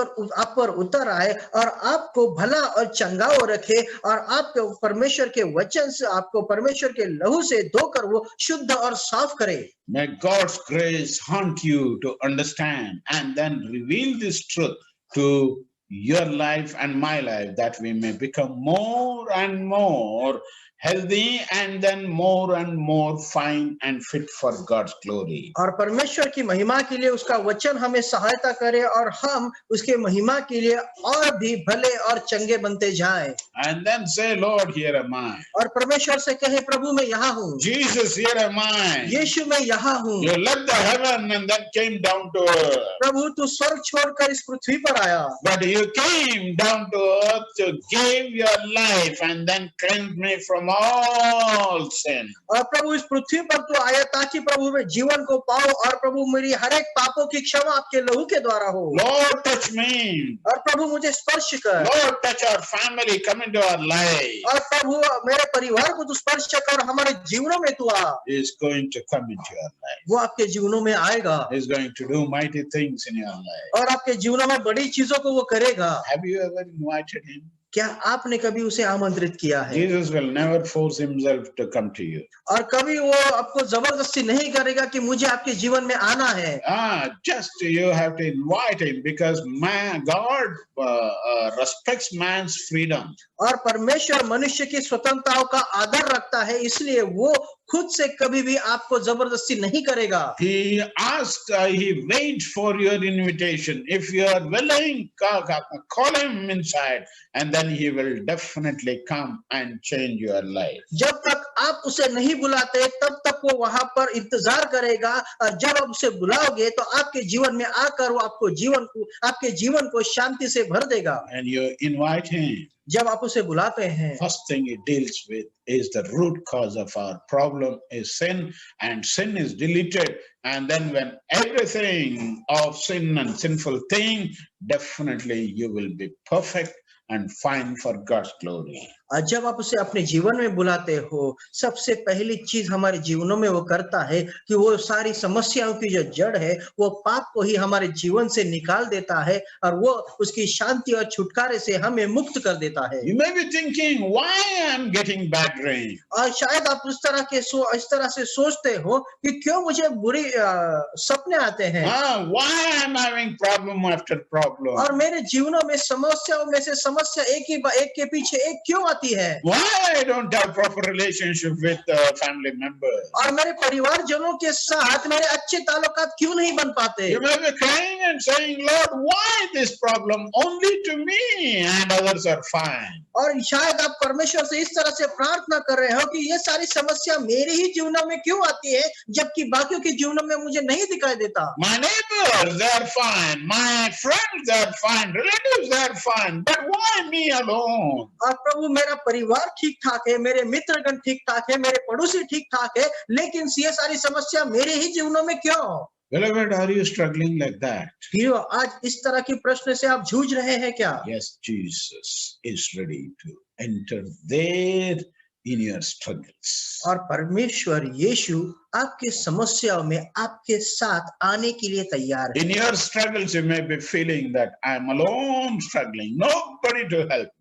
Speaker 1: पर उतर आए और आपको भला और चंगाओ रखे और आपको परमेश्वर के वचन से, आपको परमेश्वर के लहू से धोकर वो शुद्ध और साफ करे।
Speaker 2: May God's grace haunt you to understand and then reveal this truth to your life and my life, that we may become more and more healthy and then more and more fine and fit for God's glory.
Speaker 1: और परमेश्वर की महिमा के लिए उसका वचन हमें सहायता करे और हम उसके महिमा के लिए और भी भले और चंगे बनते जाएं।
Speaker 2: And then say, Lord, here am I.
Speaker 1: और परमेश्वर से कहे, प्रभु मैं यहाँ हूँ।
Speaker 2: Jesus, here am I.
Speaker 1: यीशु मैं यहाँ हूँ।
Speaker 2: You left the heaven and then came down to earth.
Speaker 1: प्रभु तू स्वर्ग छोड़कर इस पृथ्वी पर आया,
Speaker 2: But you came down to earth to give your life and then cleanse me from all sin.
Speaker 1: और प्रभु इस पृथ्वी पर तू आया ताकि प्रभु मैं जीवन को पाऊं और प्रभु मेरी हर एक पापों की क्षमा आपके लहू के द्वारा हो।
Speaker 2: Lord, touch me.
Speaker 1: और प्रभु मुझे स्पर्श कर।
Speaker 2: Lord, touch our family, come into our life.
Speaker 1: और प्रभु मेरे परिवार को तू स्पर्श कर, हमारे जीवनों में तू आ।
Speaker 2: He is going to come into your life.
Speaker 1: वो आपके जीवनों में आएगा।
Speaker 2: He is going to do mighty things in your life.
Speaker 1: और आपके जीवनों में बड़ी चीजों को वो करेगा।
Speaker 2: Have you ever invited him?
Speaker 1: क्या आपने कभी उसे आमंत्रित किया है?
Speaker 2: Jesus will never force himself to come to you.
Speaker 1: और कभी वो आपको जबरदस्ती नहीं करेगा कि मुझे आपके जीवन में आना है।
Speaker 2: Just you have to invite him, because God respects man's freedom.
Speaker 1: और परमेश्वर मनुष्य की स्वतंत्रताओं का आदर रखता है, इसलिए वो खुद से कभी भी आपको जबरदस्ती नहीं करेगा।
Speaker 2: He waits for your invitation. If you are willing, call him inside, and then he will definitely come and change your life.
Speaker 1: जब तक आप उसे नहीं बुलाते तब तक वो वहां पर इंतजार करेगा, और जब आप उसे बुलाओगे तो आपके जीवन में आकर वो आपके जीवन को शांति से भर देगा।
Speaker 2: And you invite him.
Speaker 1: जब आप उसे बुलाते हैं,
Speaker 2: First thing he deals with is the root cause of our problem is sin, and sin is deleted And then when everything of sin and sinful thing, definitely you will be perfect and fine for God's glory.
Speaker 1: और जब आप उसे अपने जीवन में बुलाते हो, सबसे पहली चीज हमारे जीवनों में वो करता है कि वो सारी समस्याओं की जो जड़ है, वो पाप को ही हमारे जीवन से निकाल देता है और वो उसकी शांति और छुटकारे से हमें मुक्त कर देता है।
Speaker 2: You may be thinking, why I am getting bad rain?
Speaker 1: और शायद आप इस तरह से सोचते हो कि क्यों मुझे बुरी सपने आते हैं
Speaker 2: Why I am having problem after problem?
Speaker 1: और मेरे जीवनों में समस्याओं में से समस्या एक के पीछे एक क्यों आती है?
Speaker 2: Why I don't have proper relationship with family members?
Speaker 1: और मेरे परिवारजनों के साथ मेरे अच्छे ताल्लुकात क्यों नहीं बन पाते?
Speaker 2: You may be crying and saying, Lord, why this problem only to me and others are fine?
Speaker 1: और शायद आप परमेश्वर से इस तरह से प्रार्थना कर रहे हो कि ये सारी समस्या मेरे ही जीवनों में क्यों आती है जबकि बाकियों के जीवनों में मुझे नहीं दिखाई देता।
Speaker 2: My neighbors, they are fine. My friends, they are fine. Relatives, they are fine. But why me alone?
Speaker 1: और प्रभु मेरा परिवार ठीक ठाक है, मेरे मित्रगण ठीक ठाक है, मेरे पड़ोसी ठीक ठाक है, लेकिन ये सारी समस्या मेरे ही जीवनों में क्यों?
Speaker 2: Beloved, are you struggling like that?
Speaker 1: फिर आज इस तरह की प्रश्न से आप जूझ रहे हैं क्या?
Speaker 2: Yes, Jesus is ready to enter there in your struggles.
Speaker 1: और परमेश्वर यीशु आपके समस्याओं में आपके साथ आने के लिए तैयार है।
Speaker 2: In your struggles, you may be feeling that I am alone struggling, nobody to help me.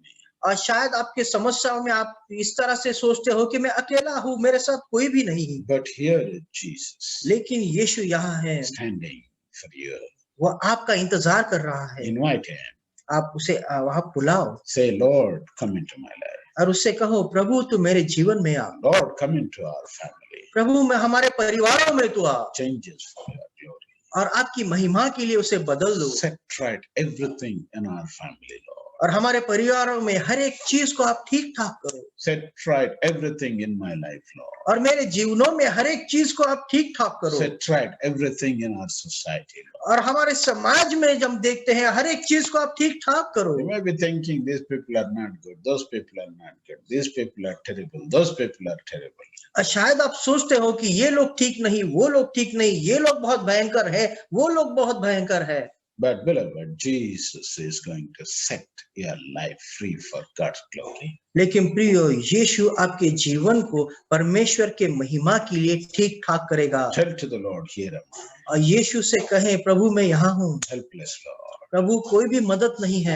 Speaker 1: और शायद आपके समस्याओं में आप इस तरह से सोचते हो कि मैं अकेला हूँ, मेरे साथ कोई भी नहीं।
Speaker 2: But here is Jesus
Speaker 1: लेकिन यीशु यहाँ है,
Speaker 2: standing for you.
Speaker 1: वो आपका इंतजार कर रहा है।
Speaker 2: Invite him.
Speaker 1: आप उसे वहां बुलाओ।
Speaker 2: Say, Lord, come into my life.
Speaker 1: और उससे कहो, प्रभु तू मेरे जीवन में आ।
Speaker 2: Lord, come into our family.
Speaker 1: प्रभु मैं हमारे परिवारों में तू आ
Speaker 2: Changes for your glory.
Speaker 1: और आपकी महिमा के लिए उसे बदल दो।
Speaker 2: Set right everything in our family, Lord.
Speaker 1: और हमारे परिवारों में हर एक चीज को आप ठीक ठाक करो।
Speaker 2: Set right everything in my life, Lord.
Speaker 1: और मेरे जीवनों में हर एक चीज को आप ठीक ठाक करो।
Speaker 2: Set right everything in our society, Lord.
Speaker 1: और हमारे समाज में जब देखते हैं हर एक चीज को आप ठीक ठाक करो।
Speaker 2: You may be thinking these people are not good, those people are not good, these people are terrible, those people are terrible.
Speaker 1: शायद आप सोचते हो कि ये लोग ठीक नहीं, वो लोग ठीक नहीं, ये लोग बहुत भयंकर है, वो लोग बहुत भयंकर है।
Speaker 2: But beloved, Jesus is going to set your life free for God's glory.
Speaker 1: लेकिन प्रियो, यीशु आपके जीवन को परमेश्वर के महिमा के लिए ठीक ठाक करेगा।
Speaker 2: Tell to the Lord, here am I.
Speaker 1: और यीशु से कहें, प्रभु मैं यहाँ हूँ।
Speaker 2: Helpless Lord.
Speaker 1: प्रभु कोई भी मदद नहीं है।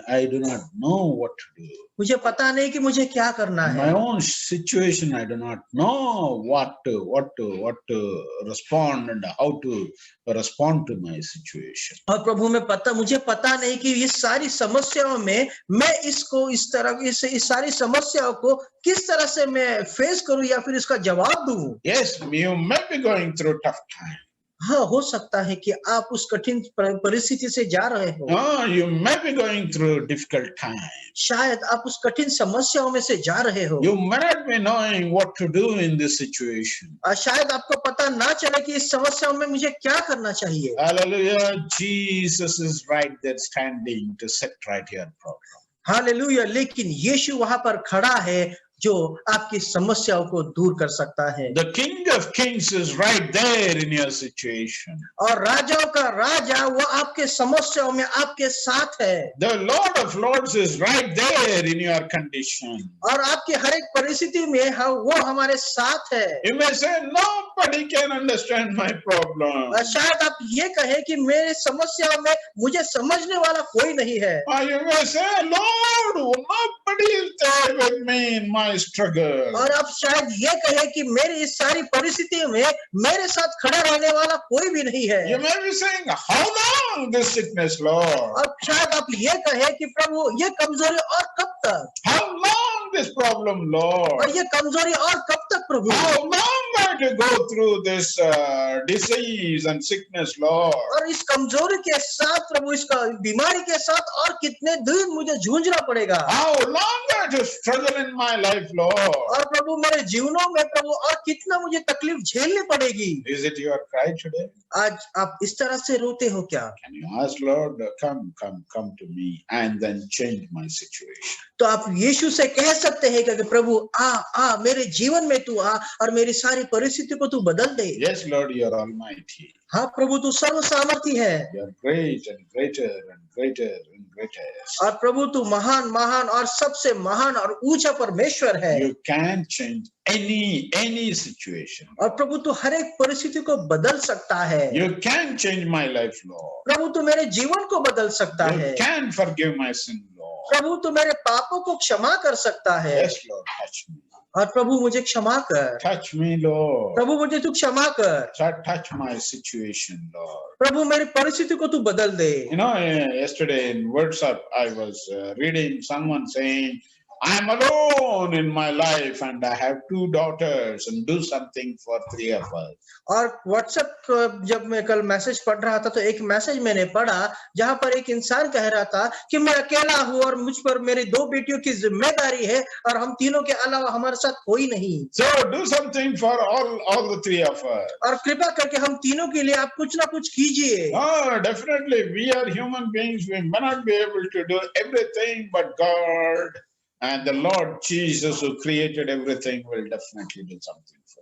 Speaker 2: I do not know what to do.
Speaker 1: मुझे पता नहीं कि मुझे क्या करना है।
Speaker 2: My own situation, I do not know what to respond and how to respond to my situation.
Speaker 1: और प्रभु मुझे पता नहीं कि इस सारी समस्याओं में मैं इस सारी समस्याओं को किस तरह से मैं फेस करूं या फिर इसका जवाब दूं।
Speaker 2: Yes, you may be going through tough time.
Speaker 1: हाँ, हो सकता है कि आप उस कठिन परिस्थिति से जा रहे हो।
Speaker 2: You may be going through difficult time.
Speaker 1: शायद आप उस कठिन समस्याओं में से जा रहे हो।
Speaker 2: You may not be knowing what to do in this situation.
Speaker 1: शायद आपको पता ना चले कि इस समस्याओं में मुझे क्या करना चाहिए।
Speaker 2: Hallelujah, Jesus is right there standing to set right your problem.
Speaker 1: Hallelujah, लेकिन यीशु वहां पर खड़ा है जो आपकी समस्याओं को दूर कर सकता है।
Speaker 2: The King of Kings is right there in your situation.
Speaker 1: और राजाओं का राजा वो आपके समस्याओं में आपके साथ है।
Speaker 2: The Lord of Lords is right there in your condition.
Speaker 1: और आपकी हर एक परिस्थिति में वो हमारे साथ है।
Speaker 2: You may say, nobody can understand my problem.
Speaker 1: और शायद आप ये कहें कि मेरे समस्याओं में मुझे समझने वाला कोई नहीं है।
Speaker 2: Or you may say, Lord, nobody is there with me in my struggle.
Speaker 1: और आप शायद ये कहें कि मेरी इस सारी परिस्थिति में मेरे साथ खड़ा रहने वाला कोई भी नहीं है।
Speaker 2: You may be saying, how long this sickness, Lord?
Speaker 1: और शायद आप ये कहें कि प्रभु ये कमजोरी और कब तक?
Speaker 2: How long this problem, Lord?
Speaker 1: और ये कमजोरी और कब तक प्रभु?
Speaker 2: How long am I to go through this disease and sickness, Lord?
Speaker 1: और इस कमजोरी के साथ प्रभु, इस बीमारी के साथ और कितने दिन मुझे जूझना पड़ेगा?
Speaker 2: How long I to struggle in my life, Lord?
Speaker 1: और प्रभु मेरे जीवनों में प्रभु और कितना मुझे तकलीफ झेलनी पड़ेगी?
Speaker 2: Is it your cry today?
Speaker 1: आज आप इस तरह से रोते हो क्या?
Speaker 2: Can you ask, Lord, come to me and then change my situation?
Speaker 1: तो आप यीशु से कह सकते हैं कि प्रभु आ मेरे जीवन में तू आ और मेरी सारी परिस्थिति को तू बदल दे।
Speaker 2: Yes, Lord, you are almighty.
Speaker 1: हाँ प्रभु तू सर्व सामर्थी है
Speaker 2: You are great and greater and greater and greater.
Speaker 1: और प्रभु तू महान महान और सबसे महान और ऊंचा परमेश्वर है
Speaker 2: You can change any situation.
Speaker 1: और प्रभु तू हर एक परिस्थिति को बदल सकता है।
Speaker 2: You can change my life, Lord.
Speaker 1: प्रभु तू मेरे जीवन को बदल सकता
Speaker 2: You
Speaker 1: है।
Speaker 2: can forgive my sin, Lord.
Speaker 1: प्रभु तू मेरे पापों को क्षमा कर सकता है
Speaker 2: Yes, Lord, touch me.
Speaker 1: और प्रभु मुझे क्षमा कर।
Speaker 2: Touch me, Lord.
Speaker 1: प्रभु मुझे तू क्षमा कर।
Speaker 2: Touch my situation, Lord.
Speaker 1: प्रभु मेरी परिस्थिति को तू बदल दे।
Speaker 2: You know, yesterday in WhatsApp, I was reading someone saying, I'm alone in my life and I have 2 daughters and do something for 3 of us.
Speaker 1: और व्हाट्सएप जब मैं कल मैसेज पढ़ रहा था तो एक मैसेज मैंने पढ़ा जहां पर एक इंसान कह रहा था कि मैं अकेला हूं और मुझ पर मेरी 2 बेटियों की जिम्मेदारी है और हम तीनों के अलावा हमारे साथ कोई नहीं।
Speaker 2: So do something for all the 3 of us.
Speaker 1: और कृपा करके हम तीनों के लिए आप कुछ ना कुछ कीजिए।
Speaker 2: Oh, definitely, we are human beings. We may not be able to do everything, but God and the Lord Jesus who created everything will definitely do something for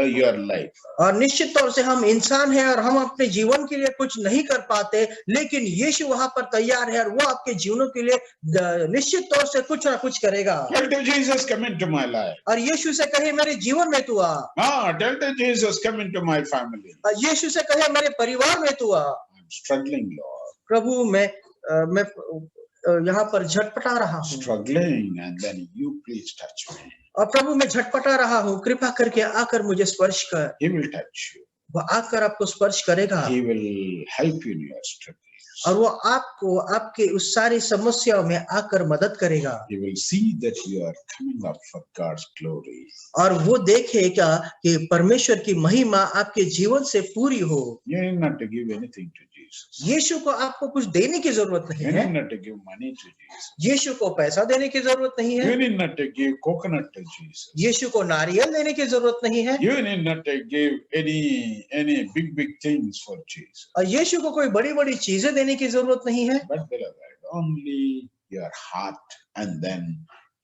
Speaker 2: your life.
Speaker 1: और निश्चित तौर से हम इंसान हैं और हम अपने जीवन के लिए कुछ नहीं कर पाते, लेकिन यीशु वहां पर तैयार है और वो आपके जीवनों के लिए निश्चित तौर से कुछ ना कुछ करेगा।
Speaker 2: Tell to Jesus, come into my life.
Speaker 1: और यीशु से कहे मेरे जीवन में तू आ।
Speaker 2: Tell to Jesus, come into my family.
Speaker 1: और यीशु से कहे मेरे परिवार में तू आ।
Speaker 2: I'm struggling, Lord.
Speaker 1: प्रभु मैं यहाँ पर झटपटा रहा हूँ।
Speaker 2: Struggling, and then you please touch me.
Speaker 1: और प्रभु मैं झटपटा रहा हूँ, कृपा करके आकर मुझे स्पर्श कर।
Speaker 2: He will touch you.
Speaker 1: वो आकर आपको स्पर्श करेगा
Speaker 2: He will help you in your struggles.
Speaker 1: और वो आपको आपके उस सारी समस्याओं में आकर मदद करेगा।
Speaker 2: He will see that you are coming up for God's glory.
Speaker 1: और वो देखेगा कि परमेश्वर की महिमा आपके जीवन से पूरी हो।
Speaker 2: You need not to give anything to Jesus.
Speaker 1: यीशु को आपको कुछ देने की जरूरत नहीं
Speaker 2: You
Speaker 1: है।
Speaker 2: need not to give money to Jesus.
Speaker 1: यीशु को पैसा देने की जरूरत नहीं है।
Speaker 2: You need not to give coconut to Jesus.
Speaker 1: यीशु को नारियल देने की जरूरत नहीं है।
Speaker 2: You need not to give any big things for Jesus.
Speaker 1: और यीशु को कोई बड़ी बड़ी चीजें देने की जरूरत नहीं है।
Speaker 2: But beloved, only your heart, and then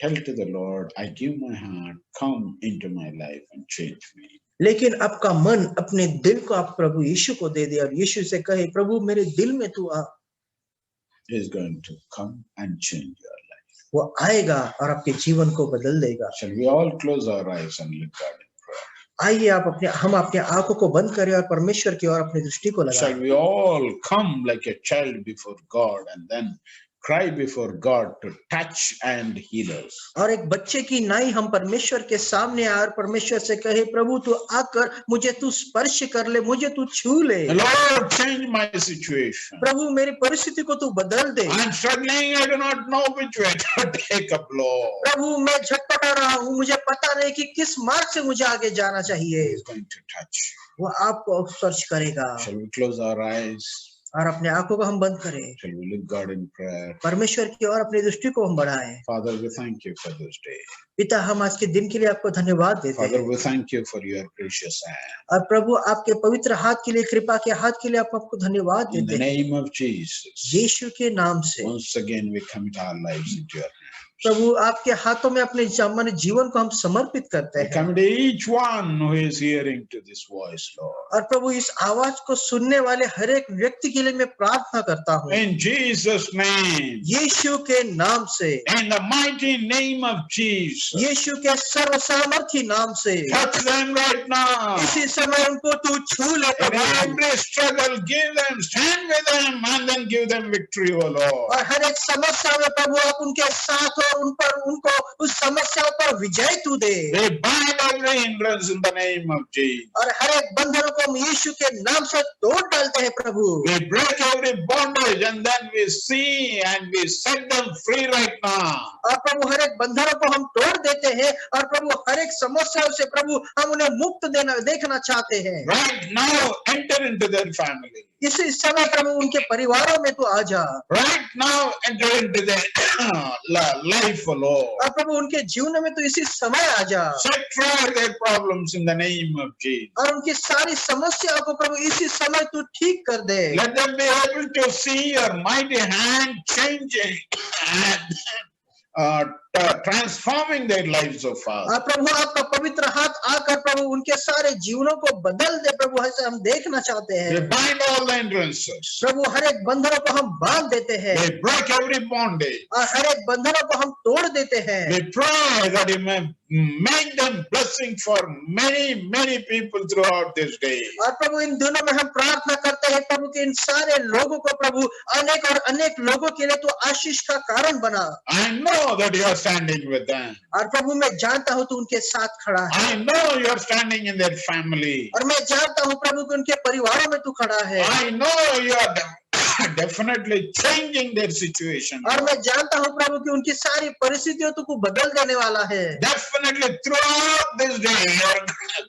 Speaker 2: tell to the Lord, I give my heart, come into my life and change me.
Speaker 1: लेकिन आपका मन अपने दिल को आप प्रभु यीशु को दे दे और यीशु से कहे प्रभु मेरे दिल में तू आ।
Speaker 2: He is going to come and change your life.
Speaker 1: वो आएगा और आपके जीवन को बदल देगा।
Speaker 2: Shall we all close our eyes and look God in prayer?
Speaker 1: आइए हम अपने आंखों को बंद करें और परमेश्वर की ओर अपनी दृष्टि को लगाएं।
Speaker 2: Shall we all come like a child before God and then cry before God to touch and heal us?
Speaker 1: और एक बच्चे की नाई हम परमेश्वर के सामने आए और परमेश्वर से कहे प्रभु तू आकर मुझे तू स्पर्श कर ले, मुझे तू छू ले।
Speaker 2: Lord, change my situation.
Speaker 1: प्रभु मेरी परिस्थिति को तू बदल दे।
Speaker 2: I'm struggling. I do not know which way to take up, Lord.
Speaker 1: प्रभु मैं झटपटा रहा हूँ, मुझे पता नहीं कि किस मार्ग से मुझे आगे जाना
Speaker 2: He
Speaker 1: चाहिए।
Speaker 2: is going to touch you.
Speaker 1: वो आपको स्पर्श करेगा।
Speaker 2: Shall we close our eyes?
Speaker 1: और अपने आंखों को हम बंद करें।
Speaker 2: Shall we look God in prayer?
Speaker 1: परमेश्वर की ओर अपनी दृष्टि को हम बढ़ाएं।
Speaker 2: Father, we thank you for this day.
Speaker 1: पिता हम आज के दिन के लिए आपको धन्यवाद देते
Speaker 2: Father,
Speaker 1: हैं।
Speaker 2: we thank you for your precious hand.
Speaker 1: और प्रभु आपके पवित्र हाथ के लिए, कृपा के हाथ के लिए आपको धन्यवाद
Speaker 2: In the
Speaker 1: देते हैं।
Speaker 2: name of Jesus,
Speaker 1: यीशु के नाम से
Speaker 2: once again we commit our lives into your hands.
Speaker 1: प्रभु आपके हाथों में अपने सामान्य जीवन को हम समर्पित करते
Speaker 2: We
Speaker 1: हैं।
Speaker 2: commit each one who is hearing to this voice, Lord.
Speaker 1: और प्रभु इस आवाज को सुनने वाले हर एक व्यक्ति के लिए मैं प्रार्थना करता हूँ
Speaker 2: In Jesus' name,
Speaker 1: यीशु के नाम से,
Speaker 2: in the mighty name of Jesus,
Speaker 1: यीशु के सर्वसामर्थी नाम से।
Speaker 2: touch them right now.
Speaker 1: इसी समय उनको तू छू ले
Speaker 2: In
Speaker 1: Prabhu.
Speaker 2: every struggle, give them, stand with them, and then give them victory, O Lord.
Speaker 1: और हर एक समस्या में प्रभु आप उनके साथ हो, उनको उस समस्या पर विजय तू दे।
Speaker 2: We bind every hindrance in the name of Jesus.
Speaker 1: और हर एक बंधनों को हम यीशु के नाम से तोड़ डालते हैं प्रभु।
Speaker 2: We break every bondage and then we see and we set them free right now.
Speaker 1: और प्रभु हर एक बंधनों को हम तोड़ देते हैं और प्रभु हर एक समस्याओं से प्रभु हम उन्हें मुक्त देखना चाहते हैं।
Speaker 2: Right now, enter into their family.
Speaker 1: इसी समय प्रभु उनके परिवारों में तू आ जा
Speaker 2: Right now, enter into their life, O Lord.
Speaker 1: और प्रभु उनके जीवन में तू इसी समय आ जा
Speaker 2: Set fire their problems in the name of Jesus.
Speaker 1: और उनकी सारी समस्याओं को प्रभु इसी समय तू ठीक कर दे
Speaker 2: Let them be able to see your mighty hand changing and transforming their lives, O Father.
Speaker 1: और प्रभु आपका पवित्र हाथ आकर प्रभु उनके सारे जीवनों को बदल दे प्रभु ऐसे हम देखना चाहते
Speaker 2: We
Speaker 1: हैं
Speaker 2: bind all the hindrances.
Speaker 1: प्रभु हर एक बंधनों को हम बांध देते हैं
Speaker 2: We break every bondage.
Speaker 1: और हर एक बंधनों को हम तोड़ देते हैं
Speaker 2: We pray that you may make them blessing for many, many people throughout this day.
Speaker 1: और प्रभु इन दिनों में हम प्रार्थना करते हैं प्रभु कि इन सारे लोगों को प्रभु अनेक और अनेक लोगों के लिए तो आशीष का कारण बना
Speaker 2: I know that you are standing with them.
Speaker 1: और प्रभु मैं जानता हूँ तू उनके साथ खड़ा है
Speaker 2: I know you are standing in their family.
Speaker 1: और मैं जानता हूँ प्रभु कि उनके परिवारों में तू खड़ा है
Speaker 2: I know you are definitely changing their situation.
Speaker 1: और मैं जानता हूँ प्रभु कि उनकी सारी परिस्थितियों को बदल देने वाला है
Speaker 2: Definitely throughout this day, your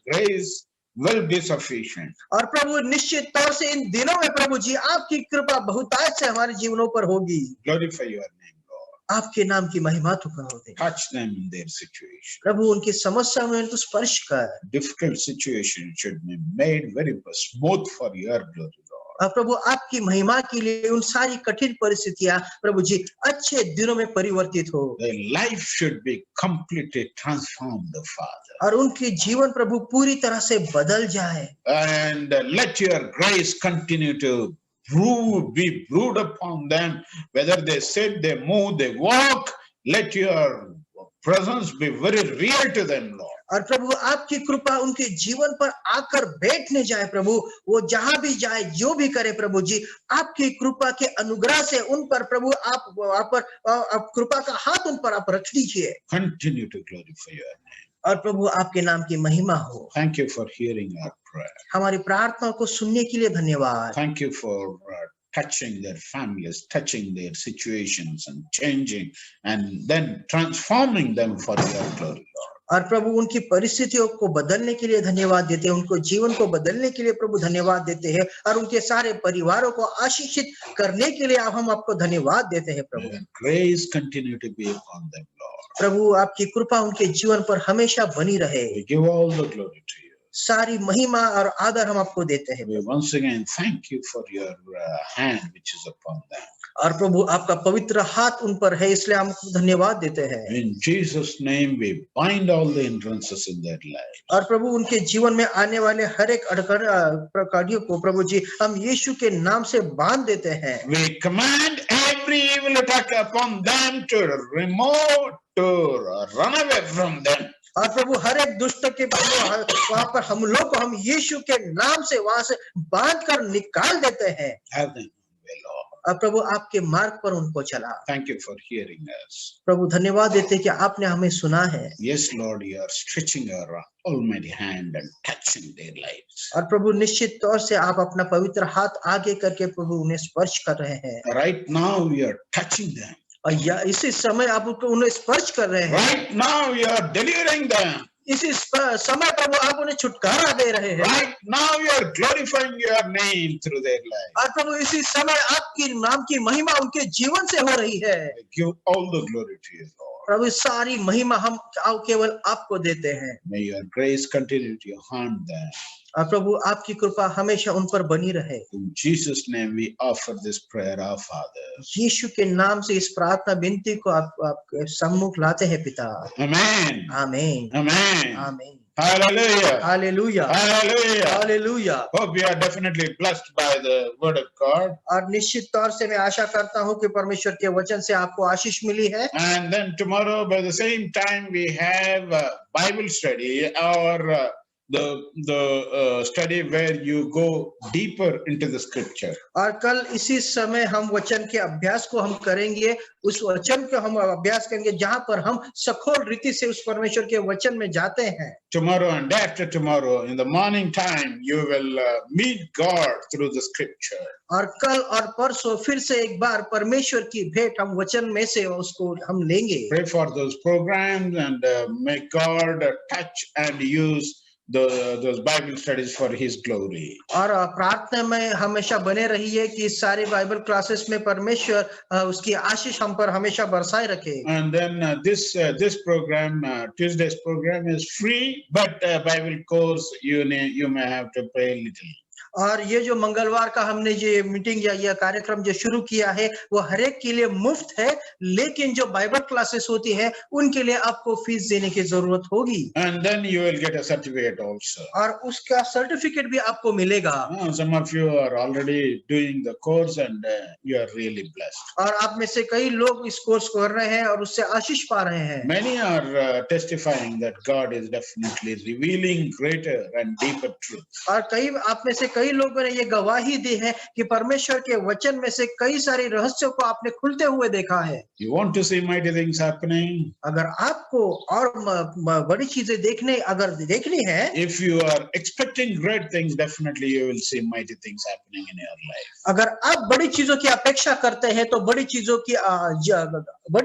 Speaker 2: grace will be sufficient.
Speaker 1: और प्रभु निश्चित तौर से इन दिनों में प्रभु जी आपकी कृपा बहुतायत से हमारे जीवनों पर होगी
Speaker 2: Glorify your name, Lord.
Speaker 1: आपके नाम की महिमा तू करो दे
Speaker 2: Touch them in their situation.
Speaker 1: प्रभु उनकी समस्या में तू स्पर्श कर
Speaker 2: Difficult situation should be made very smooth for your glory, Lord.
Speaker 1: और प्रभु आपकी महिमा के लिए उन सारी कठिन परिस्थितियां प्रभु जी अच्छे दिनों में परिवर्तित हो
Speaker 2: Their life should be completely transformed, Father.
Speaker 1: और उनके जीवन प्रभु पूरी तरह से बदल जाए
Speaker 2: And let your grace continue to be brewed upon them, whether they sit, they move, they walk. Let your presence be very real to them, Lord.
Speaker 1: और प्रभु आपकी कृपा उनके जीवन पर आकर बैठने जाए प्रभु वो जहां भी जाए जो भी करे प्रभु जी आपकी कृपा के अनुग्रह से उन पर प्रभु आप कृपा का हाथ उन पर आप रख दीजिए
Speaker 2: Continue to glorify your name.
Speaker 1: और प्रभु आपके नाम की महिमा हो
Speaker 2: Thank you for hearing our prayer.
Speaker 1: हमारी प्रार्थनाओं को सुनने के लिए धन्यवाद
Speaker 2: Thank you for touching their families, touching their situations and changing and then transforming them for your glory, Lord.
Speaker 1: और प्रभु उनकी परिस्थितियों को बदलने के लिए धन्यवाद देते हैं उनको जीवन को बदलने के लिए प्रभु धन्यवाद देते हैं और उनके सारे परिवारों को आशीषित करने के लिए हम आपको धन्यवाद देते हैं प्रभु
Speaker 2: May grace continue to be upon them, Lord.
Speaker 1: प्रभु आपकी कृपा उनके जीवन पर हमेशा बनी रहे
Speaker 2: We give all the glory to you.
Speaker 1: सारी महिमा और आदर हम आपको देते हैं
Speaker 2: We once again thank you for your hand which is upon them.
Speaker 1: और प्रभु आपका पवित्र हाथ उन पर है इसलिए हम आपको धन्यवाद देते हैं
Speaker 2: In Jesus' name, we bind all the hindrances in their life.
Speaker 1: और प्रभु उनके जीवन में आने वाले हर एक प्रकारियों को प्रभु जी हम यीशु के नाम से बांध देते हैं
Speaker 2: We command every evil attack upon them to remove, to run away from them.
Speaker 1: और प्रभु हर एक दुष्ट के वहां पर हमलों को हम यीशु के नाम से वहां से बांध कर निकाल देते हैं
Speaker 2: Have them, Lord.
Speaker 1: और प्रभु आपके मार्ग पर उनको चला
Speaker 2: Thank you for hearing us.
Speaker 1: प्रभु धन्यवाद देते हैं कि आपने हमें सुना है
Speaker 2: Yes, Lord, you are stretching your almighty hand and touching their lives.
Speaker 1: और प्रभु निश्चित तौर से आप अपना पवित्र हाथ आगे करके प्रभु उन्हें स्पर्श कर रहे हैं
Speaker 2: Right now, you are touching them.
Speaker 1: और इसी समय आप उन्हें स्पर्श कर रहे हैं
Speaker 2: Right now, you are delivering them.
Speaker 1: इसी समय प्रभु आप उन्हें छुटकारा दे रहे हैं
Speaker 2: Right now, you are glorifying your name through their life.
Speaker 1: और प्रभु इसी समय आपकी नाम की महिमा उनके जीवन से हो रही है
Speaker 2: I give all the glory to you, Lord.
Speaker 1: प्रभु सारी महिमा हम केवल आपको देते हैं
Speaker 2: May your grace continue to haunt them.
Speaker 1: और प्रभु आपकी कृपा हमेशा उन पर बनी रहे
Speaker 2: In Jesus' name, we offer this prayer, our Father.
Speaker 1: यीशु के नाम से इस प्रार्थना विनती को आप सम्मुख लाते हैं पिता
Speaker 2: Amen.
Speaker 1: आमीन
Speaker 2: Amen.
Speaker 1: आमीन
Speaker 2: Hallelujah.
Speaker 1: Hallelujah
Speaker 2: Hallelujah.
Speaker 1: Hallelujah
Speaker 2: Hope you are definitely blessed by the word of God.
Speaker 1: और निश्चित तौर से मैं आशा करता हूं कि परमेश्वर के वचन से आपको आशीष मिली है
Speaker 2: And then tomorrow, by the same time, we have Bible study or the study where you go deeper into the scripture.
Speaker 1: और कल इसी समय हम वचन के अभ्यास को हम करेंगे उस वचन को हम अभ्यास करेंगे जहां पर हम सखोल रीति से उस परमेश्वर के वचन में जाते हैं
Speaker 2: Tomorrow and after tomorrow, in the morning time, you will meet God through the scripture.
Speaker 1: और कल और परसों फिर से एक बार परमेश्वर की भेंट हम वचन में से उसको हम लेंगे
Speaker 2: Pray for those programs and may God touch and use those Bible studies for His glory.
Speaker 1: और प्रार्थना में हमेशा बने रहिए कि सारे बाइबल क्लासेस में परमेश्वर उसकी आशीष हम पर हमेशा बरसाए रखे।
Speaker 2: And then this program, Tuesday's program is free, but Bible course you may have to pay a little.
Speaker 1: और ये जो मंगलवार का हमने ये मीटिंग या यह कार्यक्रम जो शुरू किया है वो हर एक के लिए मुफ्त है, लेकिन जो बाइबल क्लासेस होती है उनके लिए आपको फीस देने की जरूरत होगी।
Speaker 2: And then you will get a certificate also.
Speaker 1: और उसका सर्टिफिकेट भी आपको मिलेगा।
Speaker 2: Some of you are already doing the course and you are really blessed.
Speaker 1: और आप में से कई लोग इस कोर्स को कर रहे हैं और उससे आशीष पा रहे हैं।
Speaker 2: Many are testifying that God is definitely revealing greater and deeper truths.
Speaker 1: और कई आप में से कई लोगों ने ये गवाही दी है कि परमेश्वर के वचन में से कई सारे रहस्यों को आपने खुलते हुए देखा है।
Speaker 2: You want to see mighty things happening?
Speaker 1: अगर आपको और बड़ी चीजें देखनी है,
Speaker 2: if you are expecting great things, definitely you will see mighty things happening in your life.
Speaker 1: अगर आप बड़ी चीजों की अपेक्षा करते हैं तो बड़ी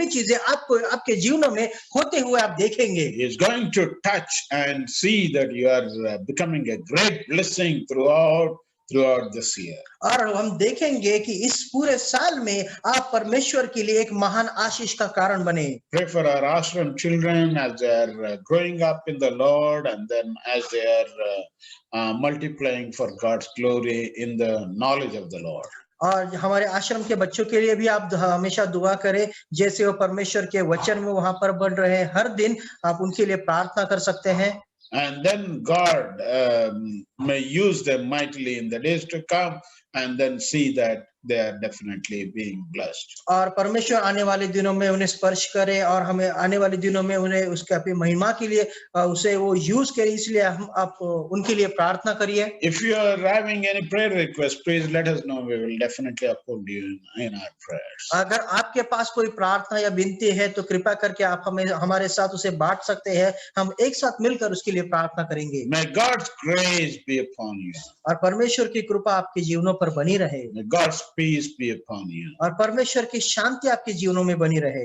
Speaker 1: चीजें आपको आपके जीवन में होते हुए आप देखेंगे।
Speaker 2: He is going to touch and see that you are becoming a great blessing throughout this year.
Speaker 1: और हम देखेंगे कि इस पूरे साल में आप परमेश्वर के लिए एक महान आशीष का कारण बने।
Speaker 2: Pray for our ashram children as they are growing up in the Lord, and then as they are multiplying for God's glory in the knowledge of the Lord.
Speaker 1: और हमारे आश्रम के बच्चों के लिए भी आप हमेशा दुआ करें, जैसे वो परमेश्वर के वचन में वहां पर बढ़ रहे हैं, हर दिन आप उनके लिए प्रार्थना कर सकते हैं।
Speaker 2: And then God may use them mightily in the days to come, and then see that they are definitely being blessed.
Speaker 1: और परमेश्वर आने वाले दिनों में उन्हें स्पर्श करे और हमें आने वाले दिनों में उन्हें उसके अपनी महिमा के लिए उसे वो यूज करे, इसलिए आप उनके लिए प्रार्थना करिए।
Speaker 2: If you are having any prayer request, please let us know. We will definitely uphold you in our prayers.
Speaker 1: अगर आपके पास कोई प्रार्थना या विनती है तो कृपा करके आप हमारे साथ उसे बांट सकते हैं, हम एक साथ मिलकर उसके लिए प्रार्थना करेंगे।
Speaker 2: May God's grace be upon you.
Speaker 1: और परमेश्वर की कृपा आपके जीवनों पर बनी रहे।
Speaker 2: May God's peace be upon you.
Speaker 1: और परमेश्वर की शांति आपके जीवनों में बनी रहे।